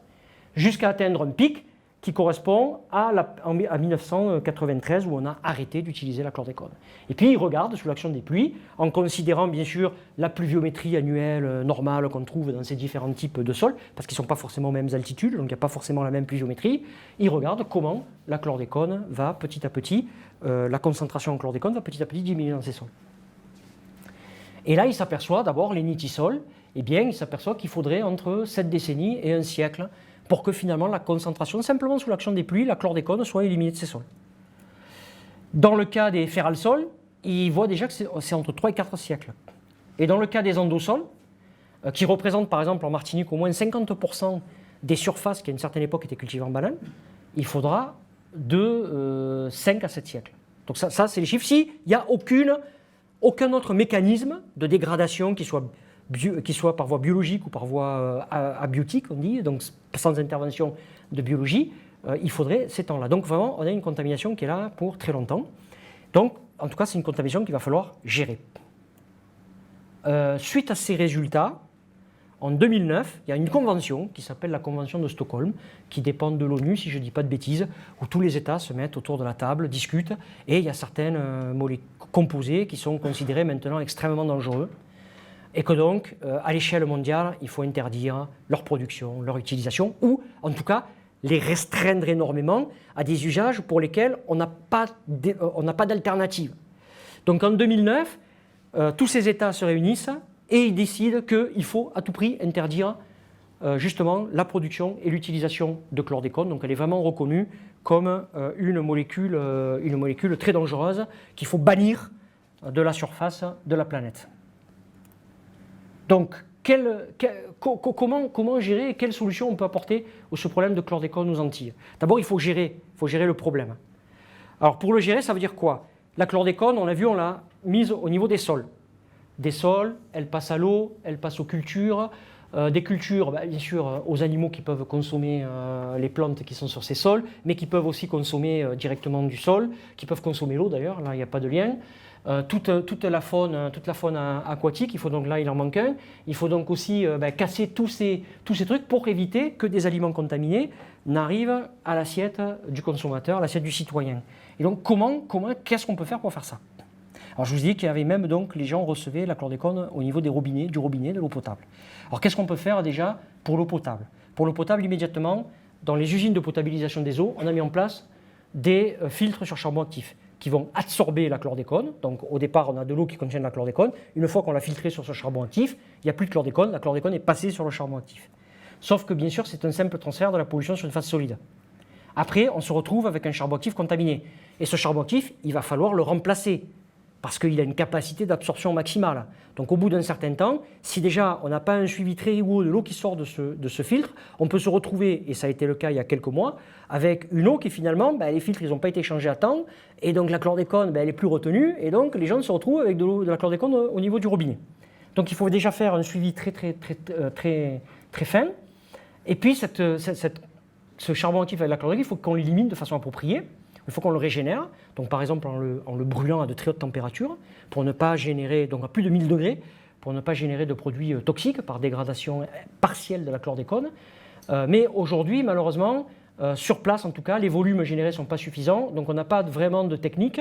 jusqu'à atteindre un pic qui correspond à 1993 où on a arrêté d'utiliser la chlordécone. Et puis ils regardent sous l'action des pluies, en considérant bien sûr la pluviométrie annuelle normale qu'on trouve dans ces différents types de sols, parce qu'ils ne sont pas forcément aux mêmes altitudes, donc il n'y a pas forcément la même pluviométrie. Ils regardent comment la chlordécone va petit à petit, la concentration en chlordécone va petit à petit diminuer dans ces sols. Et là, il s'aperçoit d'abord, les nitisols, il s'aperçoit qu'il faudrait entre 7 décennies et un siècle pour que finalement la concentration, simplement sous l'action des pluies, la chlordécone soit éliminée de ces sols. Dans le cas des ferralsols, il voit déjà que c'est entre 3 et 4 siècles. Et dans le cas des endosols, qui représentent par exemple en Martinique au moins 50% des surfaces qui à une certaine époque étaient cultivées en banane, il faudra de 5 à 7 siècles. Donc ça c'est les chiffres. S'il n'y a aucun autre mécanisme de dégradation qui soit par voie biologique ou par voie abiotique, on dit, donc sans intervention de biologie, il faudrait ces temps-là. Donc vraiment, on a une contamination qui est là pour très longtemps. Donc, en tout cas, c'est une contamination qu'il va falloir gérer. Suite à ces résultats, en 2009, il y a une convention qui s'appelle la Convention de Stockholm, qui dépend de l'ONU, si je ne dis pas de bêtises, où tous les États se mettent autour de la table, discutent, et il y a certaines composés qui sont considérés maintenant extrêmement dangereux, et que donc, à l'échelle mondiale, il faut interdire leur production, leur utilisation, ou en tout cas les restreindre énormément à des usages pour lesquels on n'a pas d'alternative. Donc en 2009, tous ces États se réunissent et ils décident qu'il faut à tout prix interdire justement la production et l'utilisation de chlordécone. Donc elle est vraiment reconnue comme une molécule très dangereuse qu'il faut bannir de la surface de la planète. Donc, comment gérer et quelles solutions on peut apporter à ce problème de chlordécone aux Antilles? D'abord, il faut gérer le problème. Alors, pour le gérer, ça veut dire quoi? La chlordécone, on l'a mise au niveau des sols. Des sols, elle passe à l'eau, elle passe aux cultures. Des cultures, bien sûr, aux animaux qui peuvent consommer les plantes qui sont sur ces sols, mais qui peuvent aussi consommer directement du sol, qui peuvent consommer l'eau d'ailleurs, là il n'y a pas de lien. Toute la faune aquatique, là il en manque un. Il faut donc aussi casser tous ces trucs pour éviter que des aliments contaminés n'arrivent à l'assiette du consommateur, à l'assiette du citoyen. Et donc qu'est-ce qu'on peut faire pour faire ça? Alors je vous dis qu'il y avait même donc, les gens recevaient la chlordécone au niveau des robinets, de l'eau potable. Alors qu'est-ce qu'on peut faire déjà pour l'eau potable? Pour l'eau potable, immédiatement, dans les usines de potabilisation des eaux, on a mis en place des filtres sur charbon actif qui vont absorber la chlordécone. Donc au départ, on a de l'eau qui contient de la chlordécone. Une fois qu'on l'a filtrée sur ce charbon actif, il n'y a plus de chlordécone, la chlordécone est passée sur le charbon actif. Sauf que bien sûr, c'est un simple transfert de la pollution sur une phase solide. Après, on se retrouve avec un charbon actif contaminé. Et ce charbon actif, il va falloir le remplacer, parce qu'il a une capacité d'absorption maximale. Donc au bout d'un certain temps, si déjà on n'a pas un suivi très rigoureux de l'eau qui sort de ce filtre, on peut se retrouver, et ça a été le cas il y a quelques mois, avec une eau qui finalement, les filtres ils n'ont pas été changés à temps, et donc la chlordécone elle n'est plus retenue, et donc les gens se retrouvent avec de la chlordécone au niveau du robinet. Donc il faut déjà faire un suivi très fin, et puis ce charbon actif avec la chlordécone, il faut qu'on l'élimine de façon appropriée. Il faut qu'on le régénère, donc par exemple en le brûlant à de très hautes températures, pour ne pas générer, donc à plus de 1000 degrés, pour ne pas générer de produits toxiques par dégradation partielle de la chlordécone. Mais aujourd'hui, malheureusement, sur place en tout cas, les volumes générés ne sont pas suffisants, donc on n'a pas vraiment de technique.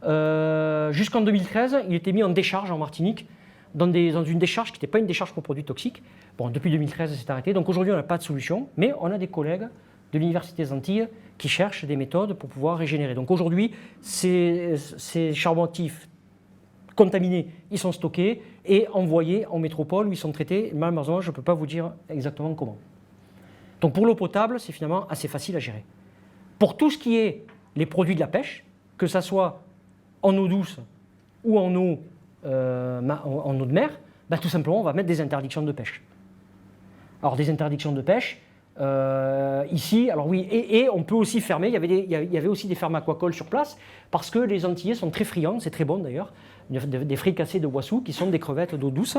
Jusqu'en 2013, il était mis en décharge en Martinique, dans une décharge qui n'était pas une décharge pour produits toxiques. Bon, depuis 2013, c'est arrêté, donc aujourd'hui on n'a pas de solution, mais on a des collègues de l'Université des Antilles qui cherchent des méthodes pour pouvoir régénérer. Donc aujourd'hui, ces charbons actifs contaminés, ils sont stockés et envoyés en métropole où ils sont traités. Malheureusement, je ne peux pas vous dire exactement comment. Donc pour l'eau potable, c'est finalement assez facile à gérer. Pour tout ce qui est les produits de la pêche, que ce soit en eau douce ou en eau de mer, tout simplement, on va mettre des interdictions de pêche. Alors des interdictions de pêche, ici, alors oui, et on peut aussi fermer, il y avait aussi des fermes aquacoles sur place, parce que les Antillais sont très friands, c'est très bon d'ailleurs, des fricassés de Wassou qui sont des crevettes d'eau douce.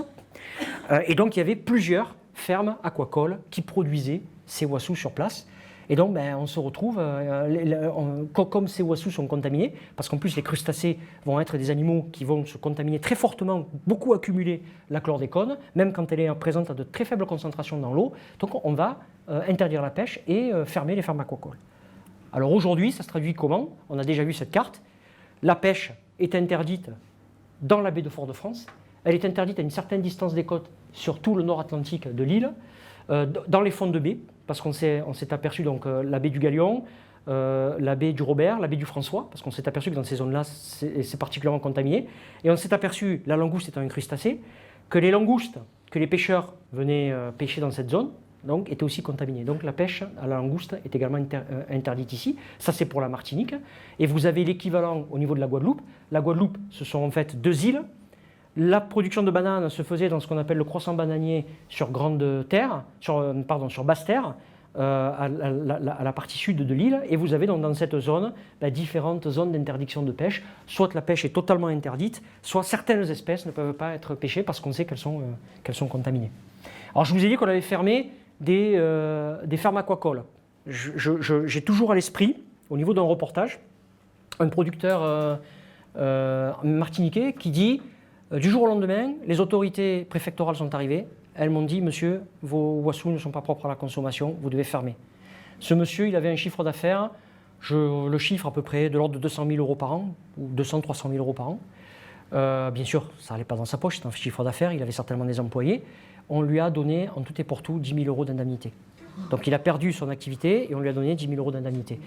Et donc il y avait plusieurs fermes aquacoles qui produisaient ces Wassous sur place. Et donc on se retrouve, comme ces Wassous sont contaminés, parce qu'en plus les crustacés vont être des animaux qui vont se contaminer très fortement, beaucoup accumuler la chlordécone, même quand elle est présente à de très faibles concentrations dans l'eau. Donc on va interdire la pêche et fermer les fermes aquacoles. Alors aujourd'hui, ça se traduit comment? On a déjà vu cette carte. La pêche est interdite dans la baie de Fort-de-France. Elle est interdite à une certaine distance des côtes sur tout le nord atlantique de l'île, dans les fonds de baie, parce qu'on s'est aperçu, donc la baie du Galion, la baie du Robert, la baie du François, parce qu'on s'est aperçu que dans ces zones-là, c'est particulièrement contaminé. Et on s'est aperçu, la langouste étant un crustacé, que les langoustes que les pêcheurs venaient pêcher dans cette zone, donc, étaient aussi contaminées. Donc la pêche à la langouste est également interdite ici. Ça, c'est pour la Martinique. Et vous avez l'équivalent au niveau de la Guadeloupe. La Guadeloupe, ce sont en fait 2 îles. La production de bananes se faisait dans ce qu'on appelle le croissant bananier sur grande terre, sur basse terre, à la partie sud de l'île. Et vous avez donc dans cette zone différentes zones d'interdiction de pêche. Soit la pêche est totalement interdite, soit certaines espèces ne peuvent pas être pêchées parce qu'on sait qu'elles sont contaminées. Alors je vous ai dit qu'on avait fermé des fermes aquacoles. J'ai toujours à l'esprit, au niveau d'un reportage, un producteur martiniquais qui dit du jour au lendemain, les autorités préfectorales sont arrivées, elles m'ont dit « Monsieur, vos Wassous ne sont pas propres à la consommation, vous devez fermer ». Ce monsieur, il avait un chiffre d'affaires, je le chiffre à peu près de l'ordre de 200 000 euros par an, ou 200-300 000 euros par an. Bien sûr, ça n'allait pas dans sa poche, c'est un chiffre d'affaires, il avait certainement des employés. On lui a donné en tout et pour tout 10 000 euros d'indemnité. Donc il a perdu son activité et on lui a donné 10 000 euros d'indemnité.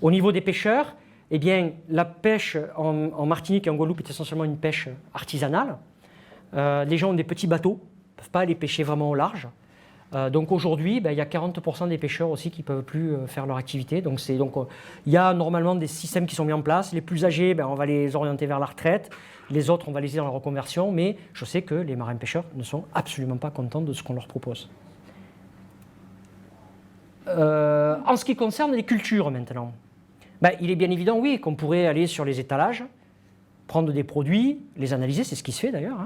Au niveau des pêcheurs, eh bien, la pêche en Martinique et en Guadeloupe est essentiellement une pêche artisanale. Les gens ont des petits bateaux, ne peuvent pas aller pêcher vraiment au large. Donc aujourd'hui, il y a 40% des pêcheurs aussi qui ne peuvent plus faire leur activité. Donc il y a normalement des systèmes qui sont mis en place. Les plus âgés, on va les orienter vers la retraite. Les autres, on va les aider dans la reconversion. Mais je sais que les marins pêcheurs ne sont absolument pas contents de ce qu'on leur propose. En ce qui concerne les cultures maintenant, il est bien évident, oui, qu'on pourrait aller sur les étalages, prendre des produits, les analyser, c'est ce qui se fait d'ailleurs.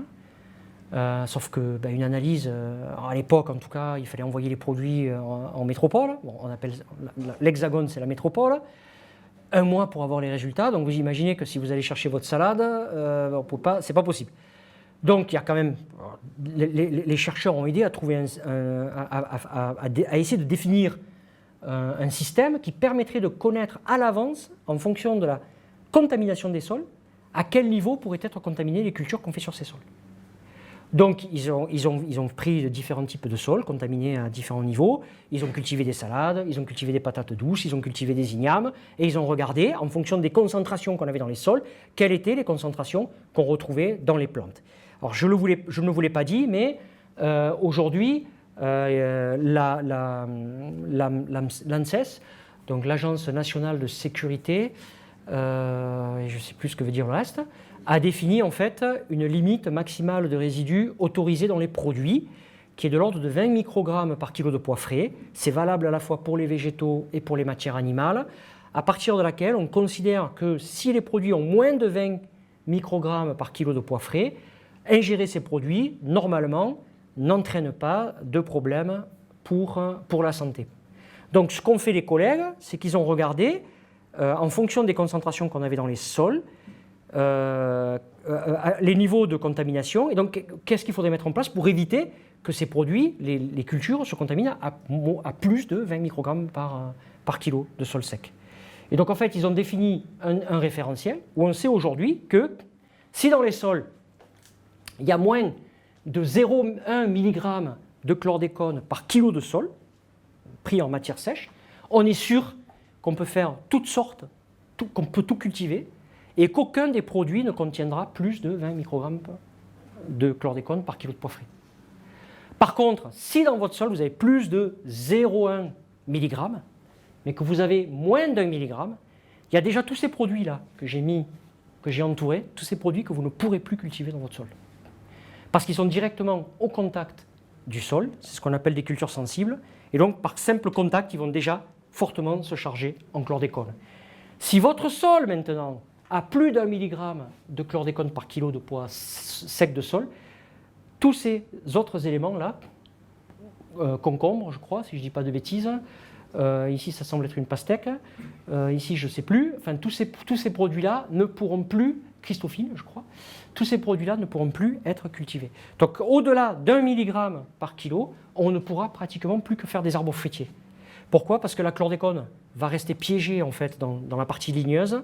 Sauf qu'une analyse, à l'époque en tout cas, il fallait envoyer les produits en métropole. Bon, on appelle l'Hexagone, c'est la métropole. 1 mois pour avoir les résultats. Donc vous imaginez que si vous allez chercher votre salade, c'est pas possible. Donc il y a quand même, les chercheurs ont aidé à trouver à essayer de définir un système qui permettrait de connaître à l'avance, en fonction de la contamination des sols, à quel niveau pourraient être contaminées les cultures qu'on fait sur ces sols. Donc ils ont pris différents types de sols contaminés à différents niveaux, ils ont cultivé des salades, ils ont cultivé des patates douces, ils ont cultivé des ignames, et ils ont regardé, en fonction des concentrations qu'on avait dans les sols, quelles étaient les concentrations qu'on retrouvait dans les plantes. Alors je ne vous l'ai pas dit, mais aujourd'hui, l'ANSES, donc l'Agence nationale de sécurité, je ne sais plus ce que veut dire le reste, a défini en fait une limite maximale de résidus autorisés dans les produits qui est de l'ordre de 20 microgrammes par kilo de pois frais. C'est valable à la fois pour les végétaux et pour les matières animales, à partir de laquelle on considère que si les produits ont moins de 20 microgrammes par kilo de pois frais, ingérer ces produits, normalement, n'entraîne pas de problème pour la santé. Donc ce qu'ont fait les collègues, c'est qu'ils ont regardé, en fonction des concentrations qu'on avait dans les sols, les niveaux de contamination. Et donc, qu'est-ce qu'il faudrait mettre en place pour éviter que ces produits, les cultures, se contaminent à plus de 20 microgrammes par kilo de sol sec. Et donc, en fait, ils ont défini un référentiel où on sait aujourd'hui que si dans les sols, il y a moins de 0,1 mg de chlordécone par kilo de sol, pris en matière sèche, on est sûr qu'on peut faire toutes sortes, qu'on peut tout cultiver, et qu'aucun des produits ne contiendra plus de 20 microgrammes de chlordécone par kilo de pois frais. Par contre, si dans votre sol, vous avez plus de 0,1 mg, mais que vous avez moins d'1 mg, il y a déjà tous ces produits-là que j'ai entourés, tous ces produits que vous ne pourrez plus cultiver dans votre sol. Parce qu'ils sont directement au contact du sol, c'est ce qu'on appelle des cultures sensibles, et donc par simple contact, ils vont déjà fortement se charger en chlordécone. Si votre sol maintenant a plus d'1 milligramme de chlordécone par kilo de pois sec de sol, tous ces autres éléments-là, concombre, je crois, si je ne dis pas de bêtises, ici ça semble être une pastèque, ici je ne sais plus, enfin tous ces produits-là ne pourront plus, Christophine je crois, tous ces produits-là ne pourront plus être cultivés. Donc au-delà d'1 milligramme par kilo, on ne pourra pratiquement plus que faire des arbres fruitiers. Pourquoi ? Parce que la chlordécone va rester piégée en fait dans la partie ligneuse,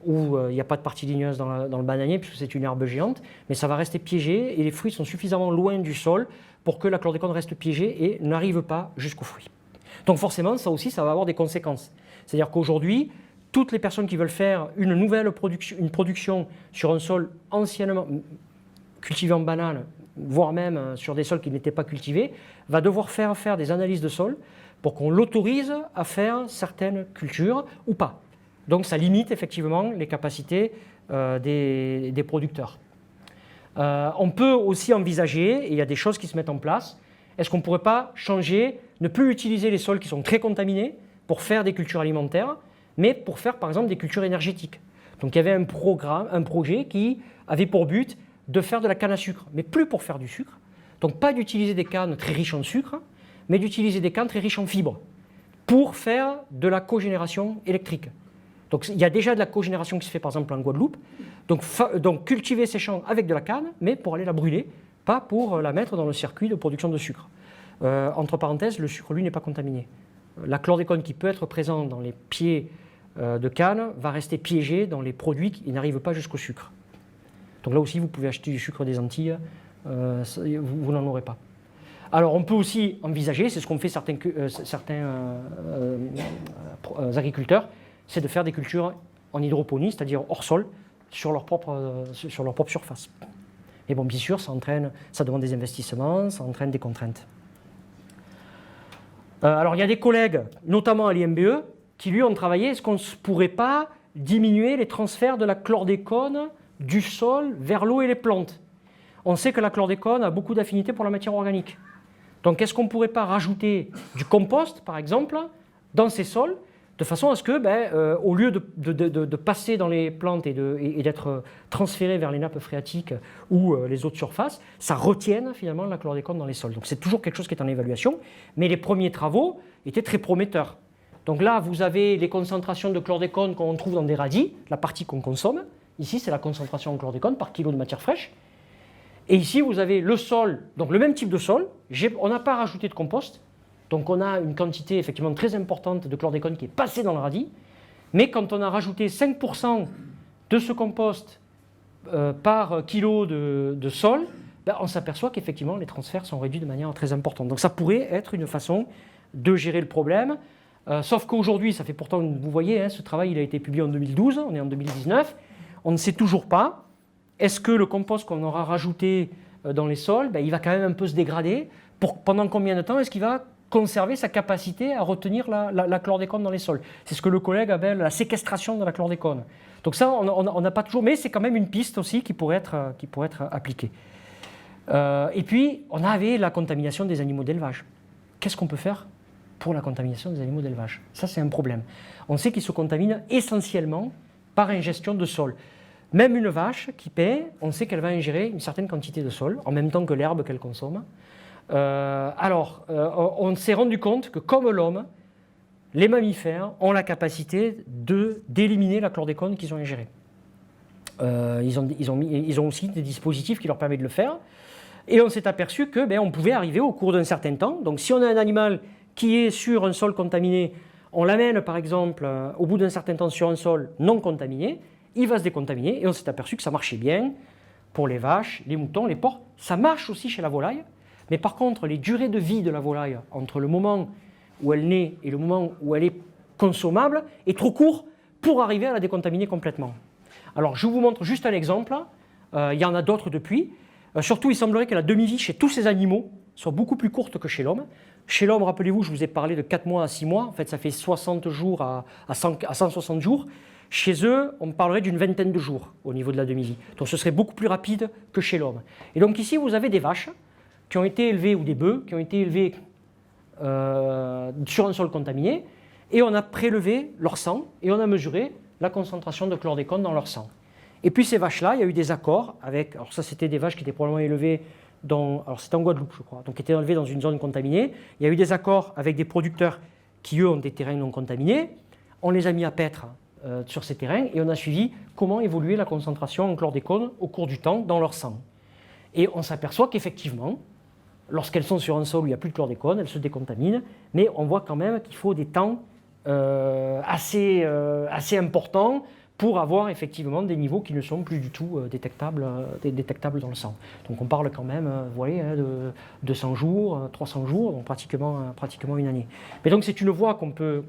où il n'y a pas de partie ligneuse dans le bananier puisque c'est une herbe géante, mais ça va rester piégé et les fruits sont suffisamment loin du sol pour que la chlordécone reste piégée et n'arrive pas jusqu'aux fruits. Donc forcément, ça aussi, ça va avoir des conséquences. C'est-à-dire qu'aujourd'hui, toutes les personnes qui veulent faire une nouvelle production sur un sol anciennement cultivé en banane, voire même sur des sols qui n'étaient pas cultivés, va devoir faire des analyses de sol pour qu'on l'autorise à faire certaines cultures ou pas. Donc ça limite effectivement les capacités des producteurs. On peut aussi envisager, et il y a des choses qui se mettent en place, est-ce qu'on ne pourrait pas changer, ne plus utiliser les sols qui sont très contaminés pour faire des cultures alimentaires, mais pour faire par exemple des cultures énergétiques. Donc il y avait un projet qui avait pour but de faire de la canne à sucre, mais plus pour faire du sucre. Donc pas d'utiliser des cannes très riches en sucre, mais d'utiliser des cannes très riches en fibres pour faire de la cogénération électrique. Donc il y a déjà de la cogénération qui se fait par exemple en Guadeloupe. Donc cultiver ces champs avec de la canne, mais pour aller la brûler, pas pour la mettre dans le circuit de production de sucre. Entre parenthèses, le sucre, lui, n'est pas contaminé. La chlordécone qui peut être présente dans les pieds de canne va rester piégée dans les produits qui n'arrivent pas jusqu'au sucre. Donc là aussi, vous pouvez acheter du sucre des Antilles, vous n'en aurez pas. Alors on peut aussi envisager, c'est ce qu'ont fait certains agriculteurs, c'est de faire des cultures en hydroponie, c'est-à-dire hors sol, sur leur propre surface. Mais bon, bien sûr, ça demande des investissements, ça entraîne des contraintes. Alors il y a des collègues, notamment à l'IMBE, qui lui ont travaillé, est-ce qu'on ne pourrait pas diminuer les transferts de la chlordécone du sol vers l'eau et les plantes? On sait que la chlordécone a beaucoup d'affinité pour la matière organique. Donc est-ce qu'on ne pourrait pas rajouter du compost, par exemple, dans ces sols, de façon à ce que, au lieu de passer dans les plantes et d'être transféré vers les nappes phréatiques ou les eaux de surface, ça retienne finalement la chlordécone dans les sols. Donc c'est toujours quelque chose qui est en évaluation, mais les premiers travaux étaient très prometteurs. Donc là, vous avez les concentrations de chlordécone qu'on trouve dans des radis, la partie qu'on consomme. Ici, c'est la concentration en chlordécone par kilo de matière fraîche. Et ici, vous avez le sol, donc le même type de sol. On n'a pas rajouté de compost. Donc on a une quantité effectivement très importante de chlordécone qui est passée dans le radis. Mais quand on a rajouté 5% de ce compost par kilo de sol, on s'aperçoit qu'effectivement les transferts sont réduits de manière très importante. Donc ça pourrait être une façon de gérer le problème. Sauf qu'aujourd'hui, ça fait pourtant, vous voyez, ce travail il a été publié en 2012, on est en 2019. On ne sait toujours pas, est-ce que le compost qu'on aura rajouté dans les sols, il va quand même un peu se dégrader. Pendant combien de temps est-ce qu'il va conserver sa capacité à retenir la chlordécone dans les sols? C'est ce que le collègue appelle la séquestration de la chlordécone. Donc ça, on n'a pas toujours, mais c'est quand même une piste aussi qui pourrait être appliquée. Et puis, on avait la contamination des animaux d'élevage. Qu'est-ce qu'on peut faire pour la contamination des animaux d'élevage? Ça, c'est un problème. On sait qu'ils se contaminent essentiellement par ingestion de sol. Même une vache qui paie, on sait qu'elle va ingérer une certaine quantité de sol, en même temps que l'herbe qu'elle consomme. On s'est rendu compte que, comme l'homme, les mammifères ont la capacité d'éliminer la chlordécone qu'ils ont ingérée. Ils ont aussi des dispositifs qui leur permettent de le faire. Et on s'est aperçu qu'on pouvait arriver au cours d'un certain temps. Donc si on a un animal qui est sur un sol contaminé, on l'amène par exemple au bout d'un certain temps sur un sol non contaminé, il va se décontaminer et on s'est aperçu que ça marchait bien pour les vaches, les moutons, les porcs. Ça marche aussi chez la volaille, mais par contre les durées de vie de la volaille entre le moment où elle naît et le moment où elle est consommable est trop court pour arriver à la décontaminer complètement. Alors je vous montre juste un exemple, il y en a d'autres depuis. Surtout il semblerait que la demi-vie chez tous ces animaux soit beaucoup plus courte que chez l'homme. Chez l'homme, rappelez-vous, je vous ai parlé de 4 mois à 6 mois, en fait ça fait 60 jours à 160 jours. Chez eux, on parlerait d'une vingtaine de jours au niveau de la demi-vie. Donc ce serait beaucoup plus rapide que chez l'homme. Et donc ici, vous avez des vaches qui ont été élevées, ou des bœufs, qui ont été élevés sur un sol contaminé, et on a prélevé leur sang, et on a mesuré la concentration de chlordécone dans leur sang. Et puis ces vaches-là, il y a eu des accords avec, alors ça c'était des vaches qui étaient probablement élevées alors c'était en Guadeloupe je crois, donc qui étaient élevées dans une zone contaminée. Il y a eu des accords avec des producteurs qui eux ont des terrains non contaminés. On les a mis à paître sur ces terrains et on a suivi comment évoluait la concentration en chlordécone au cours du temps dans leur sang. Et on s'aperçoit qu'effectivement, lorsqu'elles sont sur un sol où il n'y a plus de chlordécone, elles se décontaminent, mais on voit quand même qu'il faut des temps assez importants pour avoir effectivement des niveaux qui ne sont plus du tout détectables dans le sang. Donc on parle quand même, vous voyez, de 200 jours, 300 jours, donc pratiquement une année. Mais donc c'est une voie qu'on peut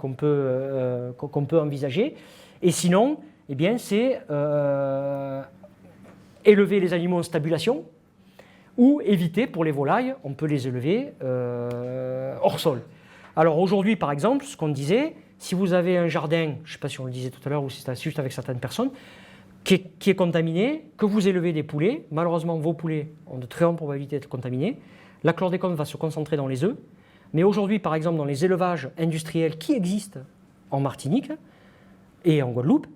envisager. Et sinon, eh bien, c'est élever les animaux en stabulation ou éviter pour les volailles, on peut les élever hors sol. Alors aujourd'hui, par exemple, ce qu'on disait, si vous avez un jardin, je ne sais pas si on le disait tout à l'heure ou si c'était juste avec certaines personnes, qui est contaminé, que vous élevez des poulets, malheureusement vos poulets ont de très grandes probabilités d'être contaminés, la chlordécone va se concentrer dans les œufs, mais aujourd'hui par exemple dans les élevages industriels qui existent en Martinique et en Guadeloupe,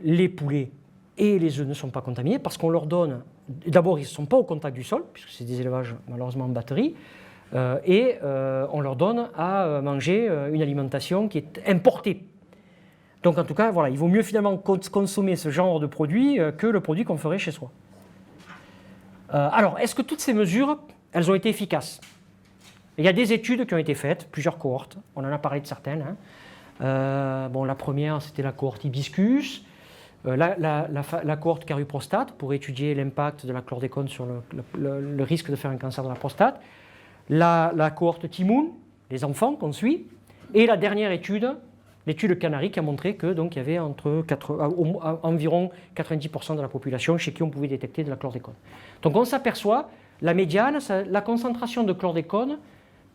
les poulets et les œufs ne sont pas contaminés parce qu'on leur donne, d'abord ils ne sont pas au contact du sol, puisque c'est des élevages malheureusement en batterie, et on leur donne à manger une alimentation qui est importée. Donc en tout cas, voilà, il vaut mieux finalement consommer ce genre de produit que le produit qu'on ferait chez soi. Alors, est-ce que toutes ces mesures, elles ont été efficaces? Il y a des études qui ont été faites, plusieurs cohortes, on en a parlé de certaines. La première, c'était la cohorte hibiscus, la cohorte caruprostate pour étudier l'impact de la chlordécone sur le risque de faire un cancer de la prostate. La cohorte Timoun, les enfants qu'on suit, et la dernière étude, l'étude Canary, qui a montré que donc il y avait environ 90% de la population chez qui on pouvait détecter de la chlordécone. Donc on s'aperçoit, la médiane, la concentration de chlordécone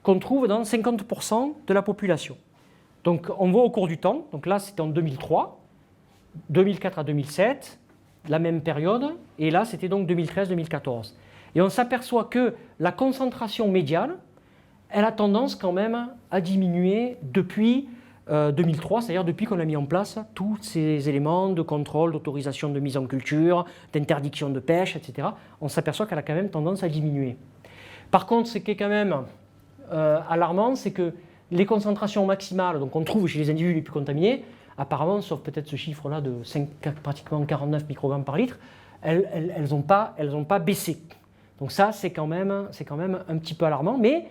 qu'on trouve dans 50% de la population. Donc on voit au cours du temps, donc là c'était en 2003, 2004 à 2007, la même période, et là c'était donc 2013-2014. Et on s'aperçoit que la concentration médiane, elle a tendance quand même à diminuer depuis 2003, c'est-à-dire depuis qu'on a mis en place tous ces éléments de contrôle, d'autorisation de mise en culture, d'interdiction de pêche, etc. On s'aperçoit qu'elle a quand même tendance à diminuer. Par contre, ce qui est quand même alarmant, c'est que les concentrations maximales qu'on trouve chez les individus les plus contaminés, apparemment, sauf peut-être ce chiffre-là de pratiquement 49 microgrammes par litre, elles n'ont pas baissé. Donc ça, c'est quand même un petit peu alarmant, mais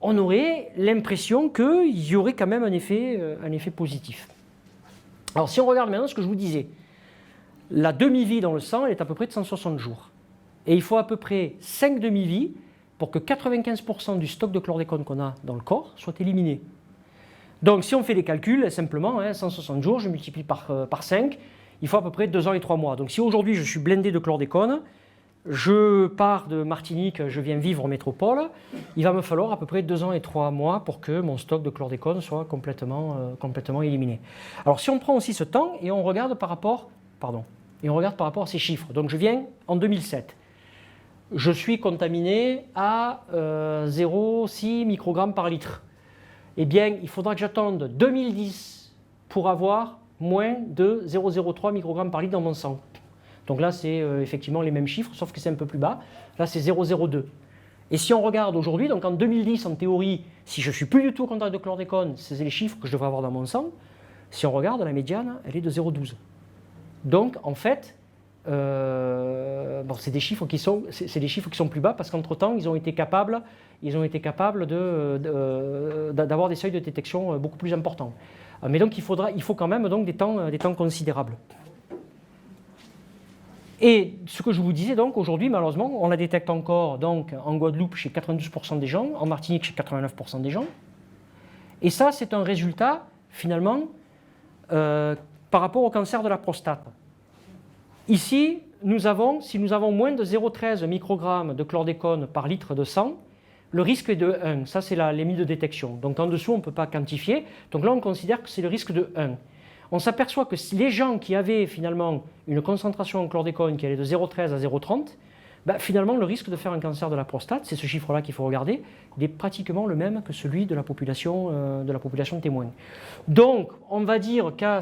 on aurait l'impression qu'il y aurait quand même un effet positif. Alors si on regarde maintenant ce que je vous disais, la demi-vie dans le sang, elle est à peu près de 160 jours. Et il faut à peu près 5 demi-vies pour que 95% du stock de chlordécone qu'on a dans le corps soit éliminé. Donc si on fait les calculs, simplement, 160 jours, je multiplie par 5, il faut à peu près 2 ans et 3 mois. Donc si aujourd'hui je suis blindé de chlordécone, je pars de Martinique, je viens vivre en métropole, il va me falloir à peu près 2 ans et 3 mois pour que mon stock de chlordécone soit complètement éliminé. Alors si on prend aussi ce temps et on regarde par rapport à ces chiffres, donc je viens en 2007, je suis contaminé à 0,6 microgrammes par litre. Eh bien, il faudra que j'attende 2010 pour avoir moins de 0,03 microgrammes par litre dans mon sang. Donc là, c'est effectivement les mêmes chiffres, sauf que c'est un peu plus bas. Là, c'est 0,02. Et si on regarde aujourd'hui, donc en 2010, en théorie, si je ne suis plus du tout au contact de chlordécone, c'est les chiffres que je devrais avoir dans mon sang. Si on regarde, la médiane, elle est de 0,12. Donc, en fait, c'est des chiffres qui sont plus bas parce qu'entre-temps, ils ont été capables d'avoir des seuils de détection beaucoup plus importants. Mais donc, il faut quand même donc, des temps considérables. Et ce que je vous disais, donc, aujourd'hui, malheureusement, on la détecte encore donc, en Guadeloupe chez 92% des gens, en Martinique chez 89% des gens. Et ça, c'est un résultat, finalement, par rapport au cancer de la prostate. Ici, si nous avons moins de 0,13 microgrammes de chlordécone par litre de sang, le risque est de 1. Ça, c'est la limite de détection. Donc, en dessous, on ne peut pas quantifier. Donc là, on considère que c'est le risque de 1. On s'aperçoit que les gens qui avaient finalement une concentration en chlordécone qui allait de 0,13 à 0,30, finalement, le risque de faire un cancer de la prostate, c'est ce chiffre-là qu'il faut regarder, il est pratiquement le même que celui de la population témoin. Donc, on va dire qu'à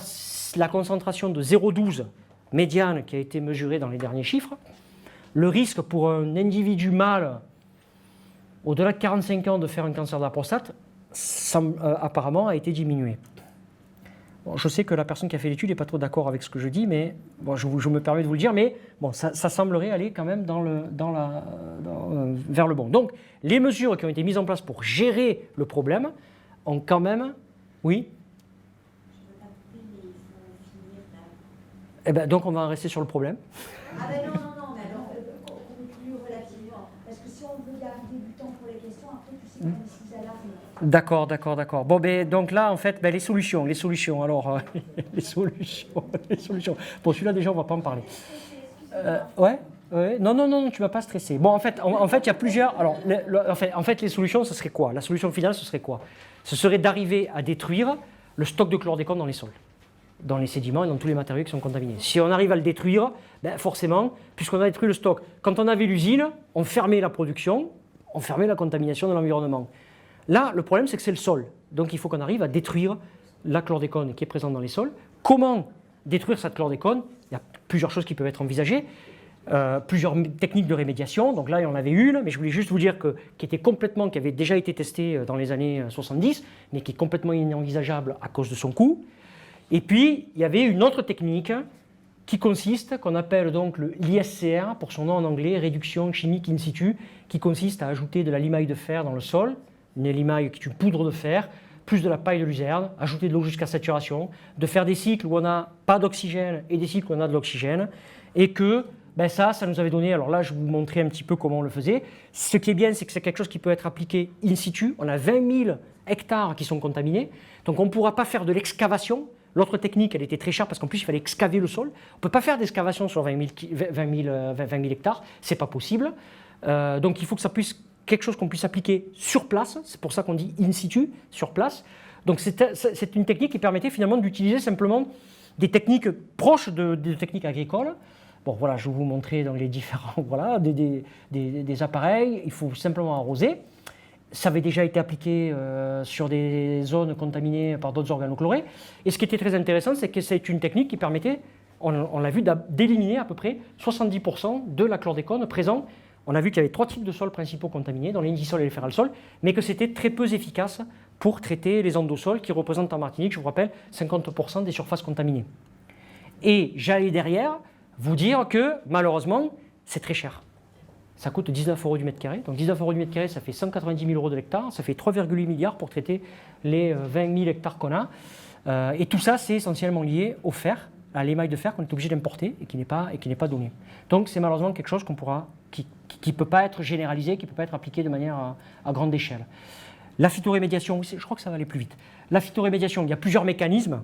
la concentration de 0,12 médiane qui a été mesurée dans les derniers chiffres, le risque pour un individu mâle au-delà de 45 ans de faire un cancer de la prostate, apparemment, a été diminué. Bon, je sais que la personne qui a fait l'étude n'est pas trop d'accord avec ce que je dis, mais bon, je me permets de vous le dire, mais bon, ça semblerait aller quand même vers le bon. Donc, les mesures qui ont été mises en place pour gérer le problème ont quand même... Oui ? Donc, on va en rester sur le problème. Ah ben non, mais alors, plus relativement. Parce que si on veut garder du temps pour les questions, après, tu sais qu'on est sous alarme. D'accord. Bon, donc là, en fait, les solutions. Alors, les solutions. Bon, celui-là, déjà, on ne va pas en parler. Ouais. Non, tu ne vas pas stresser. Bon, en fait, il y a plusieurs... Alors, en fait, les solutions, ce serait quoi? La solution finale, ce serait quoi? Ce serait d'arriver à détruire le stock de chlordécone dans les sols, dans les sédiments et dans tous les matériaux qui sont contaminés. Si on arrive à le détruire, forcément, puisqu'on a détruit le stock, quand on avait l'usine, on fermait la production, on fermait la contamination de l'environnement. Là, le problème, c'est que c'est le sol. Donc, il faut qu'on arrive à détruire la chlordécone qui est présente dans les sols. Comment détruire cette chlordécone? Il y a plusieurs choses qui peuvent être envisagées, plusieurs techniques de rémédiation. Donc là, il y en avait une, mais je voulais juste vous dire qui avait déjà été testée dans les années 70, mais qui est complètement inenvisageable à cause de son coût. Et puis, il y avait une autre technique qui consiste, qu'on appelle donc l'ISCR, pour son nom en anglais, réduction chimique in situ, qui consiste à ajouter de la limaille de fer dans le sol, une limaille qui est une poudre de fer, plus de la paille de luzerne, ajouter de l'eau jusqu'à saturation, de faire des cycles où on n'a pas d'oxygène et des cycles où on a de l'oxygène, et que ça nous avait donné, alors là je vais vous montrer un petit peu comment on le faisait. Ce qui est bien, c'est que c'est quelque chose qui peut être appliqué in situ. On a 20 000 hectares qui sont contaminés, donc on ne pourra pas faire de l'excavation. L'autre technique, elle était très chère parce qu'en plus, il fallait excaver le sol. On ne peut pas faire d'excavation sur 20 000 hectares, ce n'est pas possible. Donc il faut que ça puisse quelque chose qu'on puisse appliquer sur place, c'est pour ça qu'on dit in situ, sur place. Donc c'est une technique qui permettait finalement d'utiliser simplement des techniques proches des techniques agricoles. Bon voilà, je vais vous montrer dans les différents, voilà, des appareils, il faut simplement arroser. Ça avait déjà été appliqué sur des zones contaminées par d'autres organochlorés. Et ce qui était très intéressant, c'est que c'est une technique qui permettait, on l'a vu, d'éliminer à peu près 70% de la chlordécone présent. On a vu qu'il y avait 3 types de sols principaux contaminés, dans l'indisol et le ferralsol, mais que c'était très peu efficace pour traiter les endosols qui représentent en Martinique, je vous rappelle, 50% des surfaces contaminées. Et j'allais derrière vous dire que malheureusement, c'est très cher. Ça coûte 19 € du mètre carré. Donc 19 € du mètre carré, ça fait 190 000 € de l'hectare. Ça fait 3,8 milliards pour traiter les 20 000 hectares qu'on a. Et tout ça, c'est essentiellement lié au fer, à l'émail de fer qu'on est obligé d'importer et qui n'est pas donné. Donc c'est malheureusement quelque chose qui ne peut pas être généralisé, qui ne peut pas être appliqué de manière à grande échelle. La phytorémédiation, je crois que ça va aller plus vite. La phytorémédiation, il y a plusieurs mécanismes,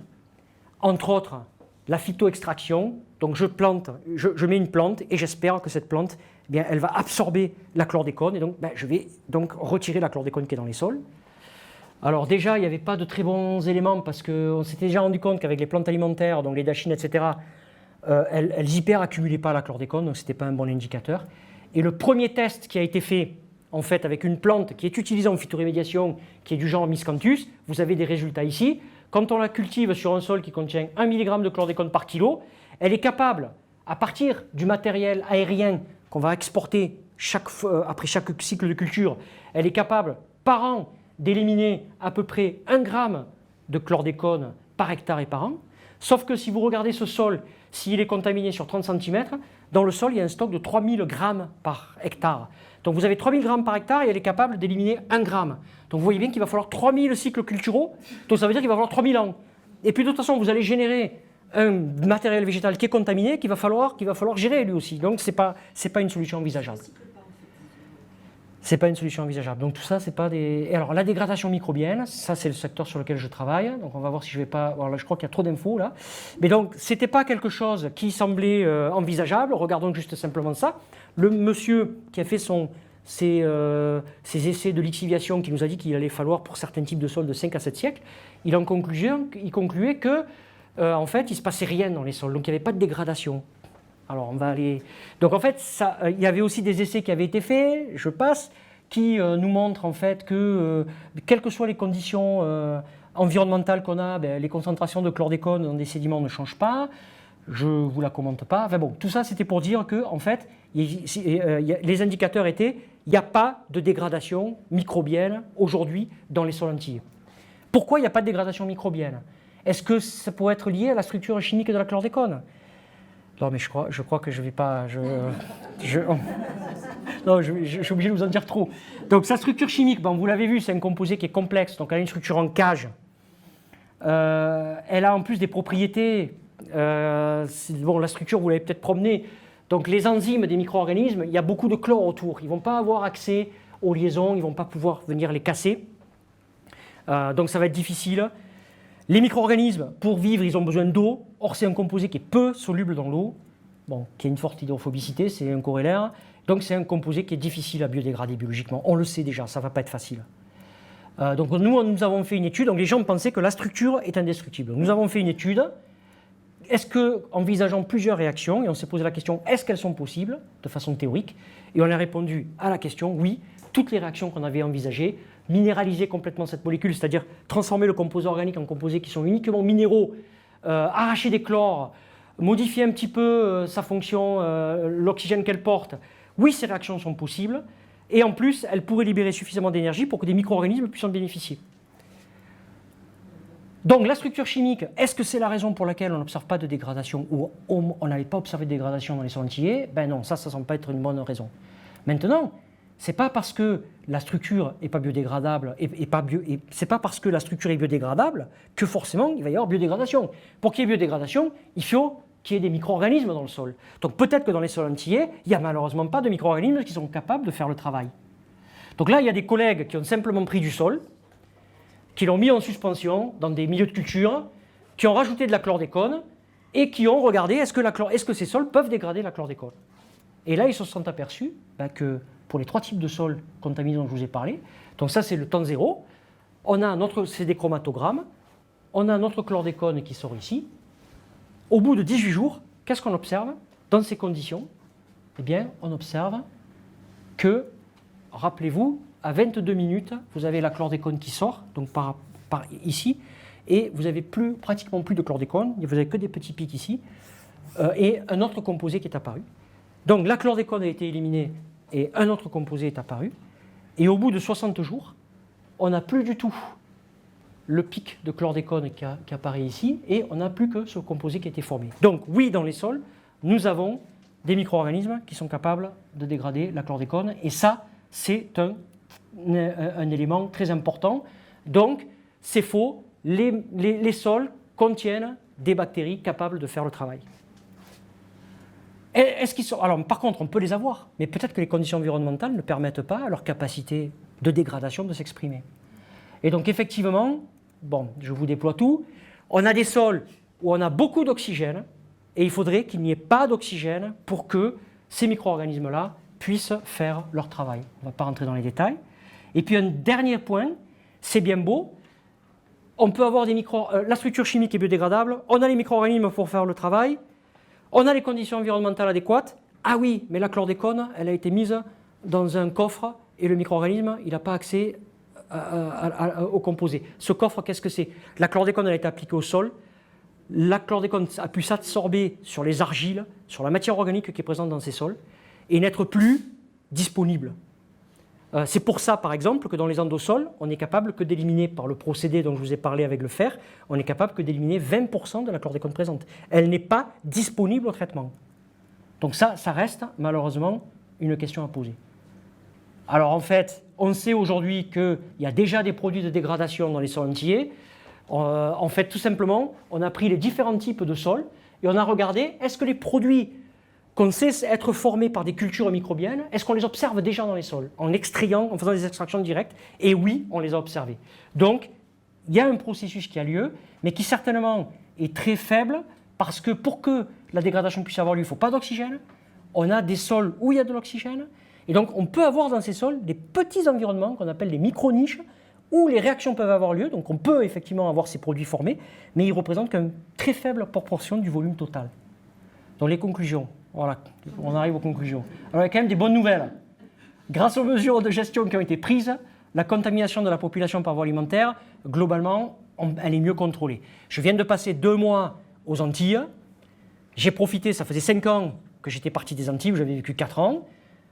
entre autres la phytoextraction. Donc je mets une plante et j'espère que cette plante, eh bien, elle va absorber la chlordécone et donc je vais donc retirer la chlordécone qui est dans les sols. Alors déjà, il n'y avait pas de très bons éléments parce qu'on s'était déjà rendu compte qu'avec les plantes alimentaires, donc les dachines, etc., elles hyper-accumulaient pas la chlordécone, donc ce n'était pas un bon indicateur. Et le premier test qui a été fait, en fait, avec une plante qui est utilisée en phytorémédiation, qui est du genre Miscanthus, vous avez des résultats ici. Quand on la cultive sur un sol qui contient 1 mg de chlordécone par kilo, elle est capable, à partir du matériel aérien qu'on va exporter après chaque cycle de culture, elle est capable, par an, d'éliminer à peu près 1 gramme de chlordécone par hectare et par an. Sauf que si vous regardez ce sol, s'il est contaminé sur 30 cm, dans le sol, il y a un stock de 3000 grammes par hectare. Donc vous avez 3000 grammes par hectare et elle est capable d'éliminer 1 gramme. Donc vous voyez bien qu'il va falloir 3000 cycles culturaux, donc ça veut dire qu'il va falloir 3000 ans. Et puis de toute façon, vous allez générer un matériel végétal qui est contaminé, qu'il va falloir gérer lui aussi. Donc c'est pas une solution envisageable. C'est pas une solution envisageable. Donc tout ça, c'est pas des... Et alors la dégradation microbienne, ça c'est le secteur sur lequel je travaille. Donc on va voir si je vais pas... Alors là, je crois qu'il y a trop d'infos là. Mais donc c'était pas quelque chose qui semblait envisageable. Regardons juste simplement ça. Le monsieur qui a fait ses essais de lixiviation, qui nous a dit qu'il allait falloir pour certains types de sols de 5 à 7 siècles, il concluait que en fait il se passait rien dans les sols. Donc il n'y avait pas de dégradation. Alors on va aller... Donc en fait, il y avait aussi des essais qui avaient été faits, je passe, qui nous montrent en fait que, quelles que soient les conditions environnementales qu'on a, les concentrations de chlordécone dans des sédiments ne changent pas. Je ne vous la commente pas. Enfin bon, tout ça c'était pour dire que en fait, les indicateurs étaient, il n'y a pas de dégradation microbienne aujourd'hui dans les sols antillais. Pourquoi il n'y a pas de dégradation microbienne? Est-ce que ça pourrait être lié à la structure chimique de la chlordécone? Non, mais je crois que je ne vais pas... Non, je suis obligé de vous en dire trop. Donc, sa structure chimique, vous l'avez vu, c'est un composé qui est complexe. Donc, elle a une structure en cage. Elle a en plus des propriétés. La structure, vous l'avez peut-être promenée. Donc, les enzymes des micro-organismes, il y a beaucoup de chlore autour. Ils ne vont pas avoir accès aux liaisons. Ils ne vont pas pouvoir venir les casser. Donc, ça va être difficile. Les micro-organismes, pour vivre, ils ont besoin d'eau. Or, c'est un composé qui est peu soluble dans l'eau, qui a une forte hydrophobicité, c'est un corrélaire. Donc, c'est un composé qui est difficile à biodégrader biologiquement. On le sait déjà, ça ne va pas être facile. Donc, nous avons fait une étude. Donc, les gens pensaient que la structure est indestructible. Nous avons fait une étude. Envisageant plusieurs réactions, et on s'est posé la question, est-ce qu'elles sont possibles de façon théorique? Et on a répondu à la question, oui, toutes les réactions qu'on avait envisagées, minéraliser complètement cette molécule, c'est-à-dire transformer le composé organique en composés qui sont uniquement minéraux, arracher des chlores, modifier un petit peu sa fonction, l'oxygène qu'elle porte. Oui, ces réactions sont possibles, et en plus, elles pourraient libérer suffisamment d'énergie pour que des micro-organismes puissent en bénéficier. Donc la structure chimique, est-ce que c'est la raison pour laquelle on n'observe pas de dégradation ou on n'avait pas observé de dégradation dans les sols antillais? Ben non, ça ne semble pas être une bonne raison. Maintenant, c'est pas parce que la structure n'est pas biodégradable c'est pas parce que la structure est biodégradable que forcément il va y avoir biodégradation. Pour qu'il y ait biodégradation, il faut qu'il y ait des micro-organismes dans le sol. Donc peut-être que dans les sols antillais, il n'y a malheureusement pas de micro-organismes qui sont capables de faire le travail. Donc là, il y a des collègues qui ont simplement pris du sol, qui l'ont mis en suspension dans des milieux de culture, qui ont rajouté de la chlordécone et qui ont regardé est-ce que ces sols peuvent dégrader la chlordécone. Et là, ils se sont aperçus que pour les 3 types de sols contaminés dont je vous ai parlé. Donc ça, c'est le temps zéro. C'est des chromatogrammes. On a notre chlordécone qui sort ici. Au bout de 18 jours, qu'est-ce qu'on observe dans ces conditions? Eh bien, on observe que, rappelez-vous, à 22 minutes, vous avez la chlordécone qui sort, donc par ici, et vous n'avez pratiquement plus de chlordécone, vous n'avez que des petits pics ici, et un autre composé qui est apparu. Donc la chlordécone a été éliminée et un autre composé est apparu, et au bout de 60 jours, on n'a plus du tout le pic de chlordécone qui apparaît ici, et on n'a plus que ce composé qui a été formé. Donc oui, dans les sols, nous avons des micro-organismes qui sont capables de dégrader la chlordécone, et ça, c'est un élément très important. Donc, c'est faux, les sols contiennent des bactéries capables de faire le travail. Alors, par contre, on peut les avoir, mais peut-être que les conditions environnementales ne permettent pas à leur capacité de dégradation de s'exprimer. Et donc, effectivement, bon, je vous déploie tout, on a des sols où on a beaucoup d'oxygène, et il faudrait qu'il n'y ait pas d'oxygène pour que ces micro-organismes-là puissent faire leur travail. On ne va pas rentrer dans les détails. Et puis un dernier point, c'est bien beau, on peut avoir la structure chimique est biodégradable, on a les micro-organismes pour faire le travail, on a les conditions environnementales adéquates. Ah oui, mais la chlordécone, elle a été mise dans un coffre et le micro-organisme, il n'a pas accès au composé. Ce coffre, qu'est-ce que c'est? La chlordécone, elle a été appliquée au sol. La chlordécone a pu s'absorber sur les argiles, sur la matière organique qui est présente dans ces sols, et n'être plus disponible. C'est pour ça, par exemple, que dans les endosols, on est capable que d'éliminer, par le procédé dont je vous ai parlé avec le fer, on est capable que d'éliminer 20% de la chlordécone présente. Elle n'est pas disponible au traitement. Donc ça reste malheureusement une question à poser. Alors en fait, on sait aujourd'hui qu'il y a déjà des produits de dégradation dans les sols entiers. En fait, tout simplement, on a pris les différents types de sols et on a regardé, est-ce que les produits qu'on sait être formés par des cultures microbiennes, est-ce qu'on les observe déjà dans les sols, en faisant des extractions directes? Et oui, on les a observés. Donc, il y a un processus qui a lieu, mais qui certainement est très faible, parce que pour que la dégradation puisse avoir lieu, il ne faut pas d'oxygène. On a des sols où il y a de l'oxygène, et donc on peut avoir dans ces sols des petits environnements qu'on appelle des micro-niches, où les réactions peuvent avoir lieu, donc on peut effectivement avoir ces produits formés, mais ils représentent qu'une très faible proportion du volume total. Donc les conclusions, voilà, on arrive aux conclusions. Alors il y a quand même des bonnes nouvelles. Grâce aux mesures de gestion qui ont été prises, la contamination de la population par voie alimentaire, globalement, elle est mieux contrôlée. Je viens de passer 2 mois aux Antilles, j'ai profité, ça faisait 5 ans que j'étais parti des Antilles, où j'avais vécu 4 ans.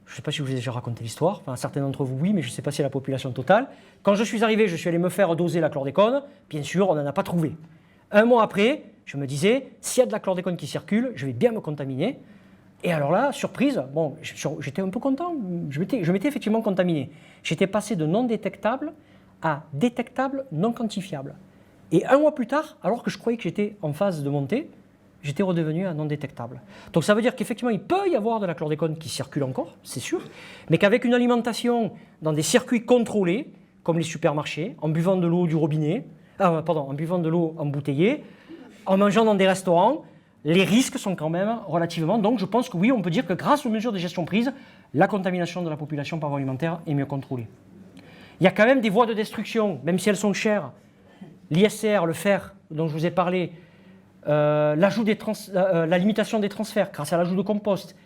Je ne sais pas si je vous ai déjà raconté l'histoire, enfin, certains d'entre vous oui, mais je ne sais pas si c'est la population totale. Quand je suis arrivé, je suis allé me faire doser la chlordécone. Bien sûr, on n'en a pas trouvé. 1 mois après, je me disais, s'il y a de la chlordécone qui circule, je vais bien me contaminer. Et alors là, surprise, bon, j'étais un peu content, je m'étais effectivement contaminé. J'étais passé de non détectable à détectable non quantifiable. Et 1 mois plus tard, alors que je croyais que j'étais en phase de montée, j'étais redevenu un non détectable. Donc ça veut dire qu'effectivement, il peut y avoir de la chlordécone qui circule encore, c'est sûr, mais qu'avec une alimentation dans des circuits contrôlés, comme les supermarchés, en buvant de l'eau du robinet, en buvant de l'eau embouteillée, en mangeant dans des restaurants, les risques sont quand même relativement. Donc je pense que oui, on peut dire que grâce aux mesures de gestion prises, la contamination de la population par voie alimentaire est mieux contrôlée. Il y a quand même des voies de destruction, même si elles sont chères. L'ISR, le fer dont je vous ai parlé, la limitation des transferts grâce à l'ajout de compost,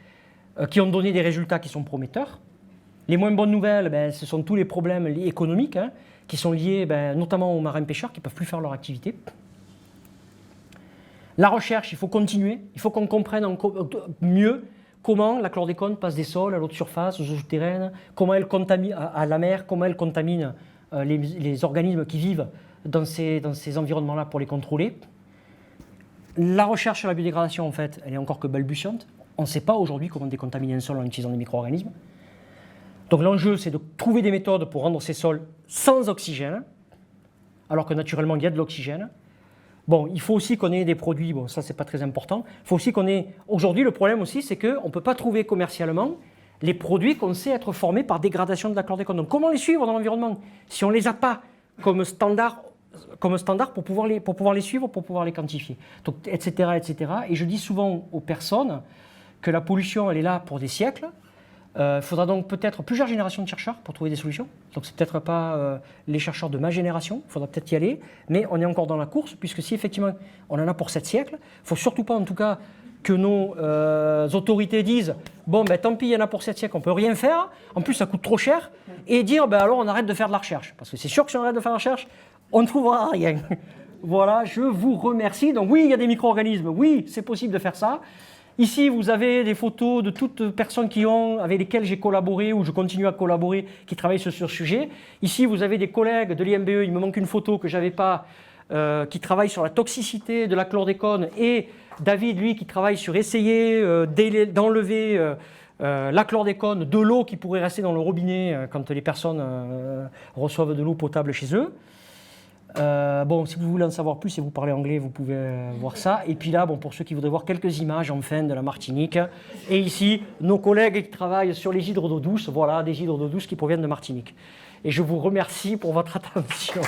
qui ont donné des résultats qui sont prometteurs. Les moins bonnes nouvelles, ce sont tous les problèmes économiques qui sont liés notamment aux marins-pêcheurs qui ne peuvent plus faire leur activité. La recherche, il faut continuer, il faut qu'on comprenne mieux comment la chlordécone passe des sols à l'eau de surface, aux eaux souterraines, comment elle contamine à la mer, comment elle contamine les organismes qui vivent dans ces environnements-là pour les contrôler. La recherche sur la biodégradation, en fait, elle est encore que balbutiante. On ne sait pas aujourd'hui comment décontaminer un sol en utilisant des micro-organismes. Donc l'enjeu, c'est de trouver des méthodes pour rendre ces sols sans oxygène, alors que naturellement, il y a de l'oxygène. Bon, il faut aussi qu'on ait des produits, bon ça c'est pas très important, il faut aussi qu'on ait, aujourd'hui le problème aussi c'est qu'on ne peut pas trouver commercialement les produits qu'on sait être formés par dégradation de la chlordécone. Donc comment les suivre dans l'environnement si on ne les a pas comme standard pour pouvoir les suivre, pour pouvoir les quantifier, donc, etc., etc. Et je dis souvent aux personnes que la pollution elle est là pour des siècles, Il faudra donc peut-être plusieurs générations de chercheurs pour trouver des solutions. Donc c'est peut-être pas les chercheurs de ma génération, il faudra peut-être y aller, mais on est encore dans la course, puisque si effectivement on en a pour 7 siècles, il ne faut surtout pas en tout cas que nos autorités disent « bon ben tant pis, il y en a pour 7 siècles, on ne peut rien faire, en plus ça coûte trop cher », et dire ben alors on arrête de faire de la recherche. Parce que c'est sûr que si on arrête de faire de la recherche, on ne trouvera rien. Voilà, je vous remercie. Donc oui, il y a des micro-organismes, oui, c'est possible de faire ça. Ici, vous avez des photos de toutes personnes avec lesquelles j'ai collaboré ou je continue à collaborer, qui travaillent sur ce sujet. Ici, vous avez des collègues de l'IMBE, il me manque une photo que je n'avais pas, qui travaillent sur la toxicité de la chlordécone, et David, lui, qui travaille sur essayer d'enlever la chlordécone de l'eau qui pourrait rester dans le robinet quand les personnes reçoivent de l'eau potable chez eux. Bon, si vous voulez en savoir plus et vous parlez anglais, vous pouvez voir ça. Et puis là, bon, pour ceux qui voudraient voir quelques images enfin de la Martinique. Et ici, nos collègues qui travaillent sur les hydres d'eau douce. Voilà, des hydres d'eau douce qui proviennent de Martinique. Et je vous remercie pour votre attention.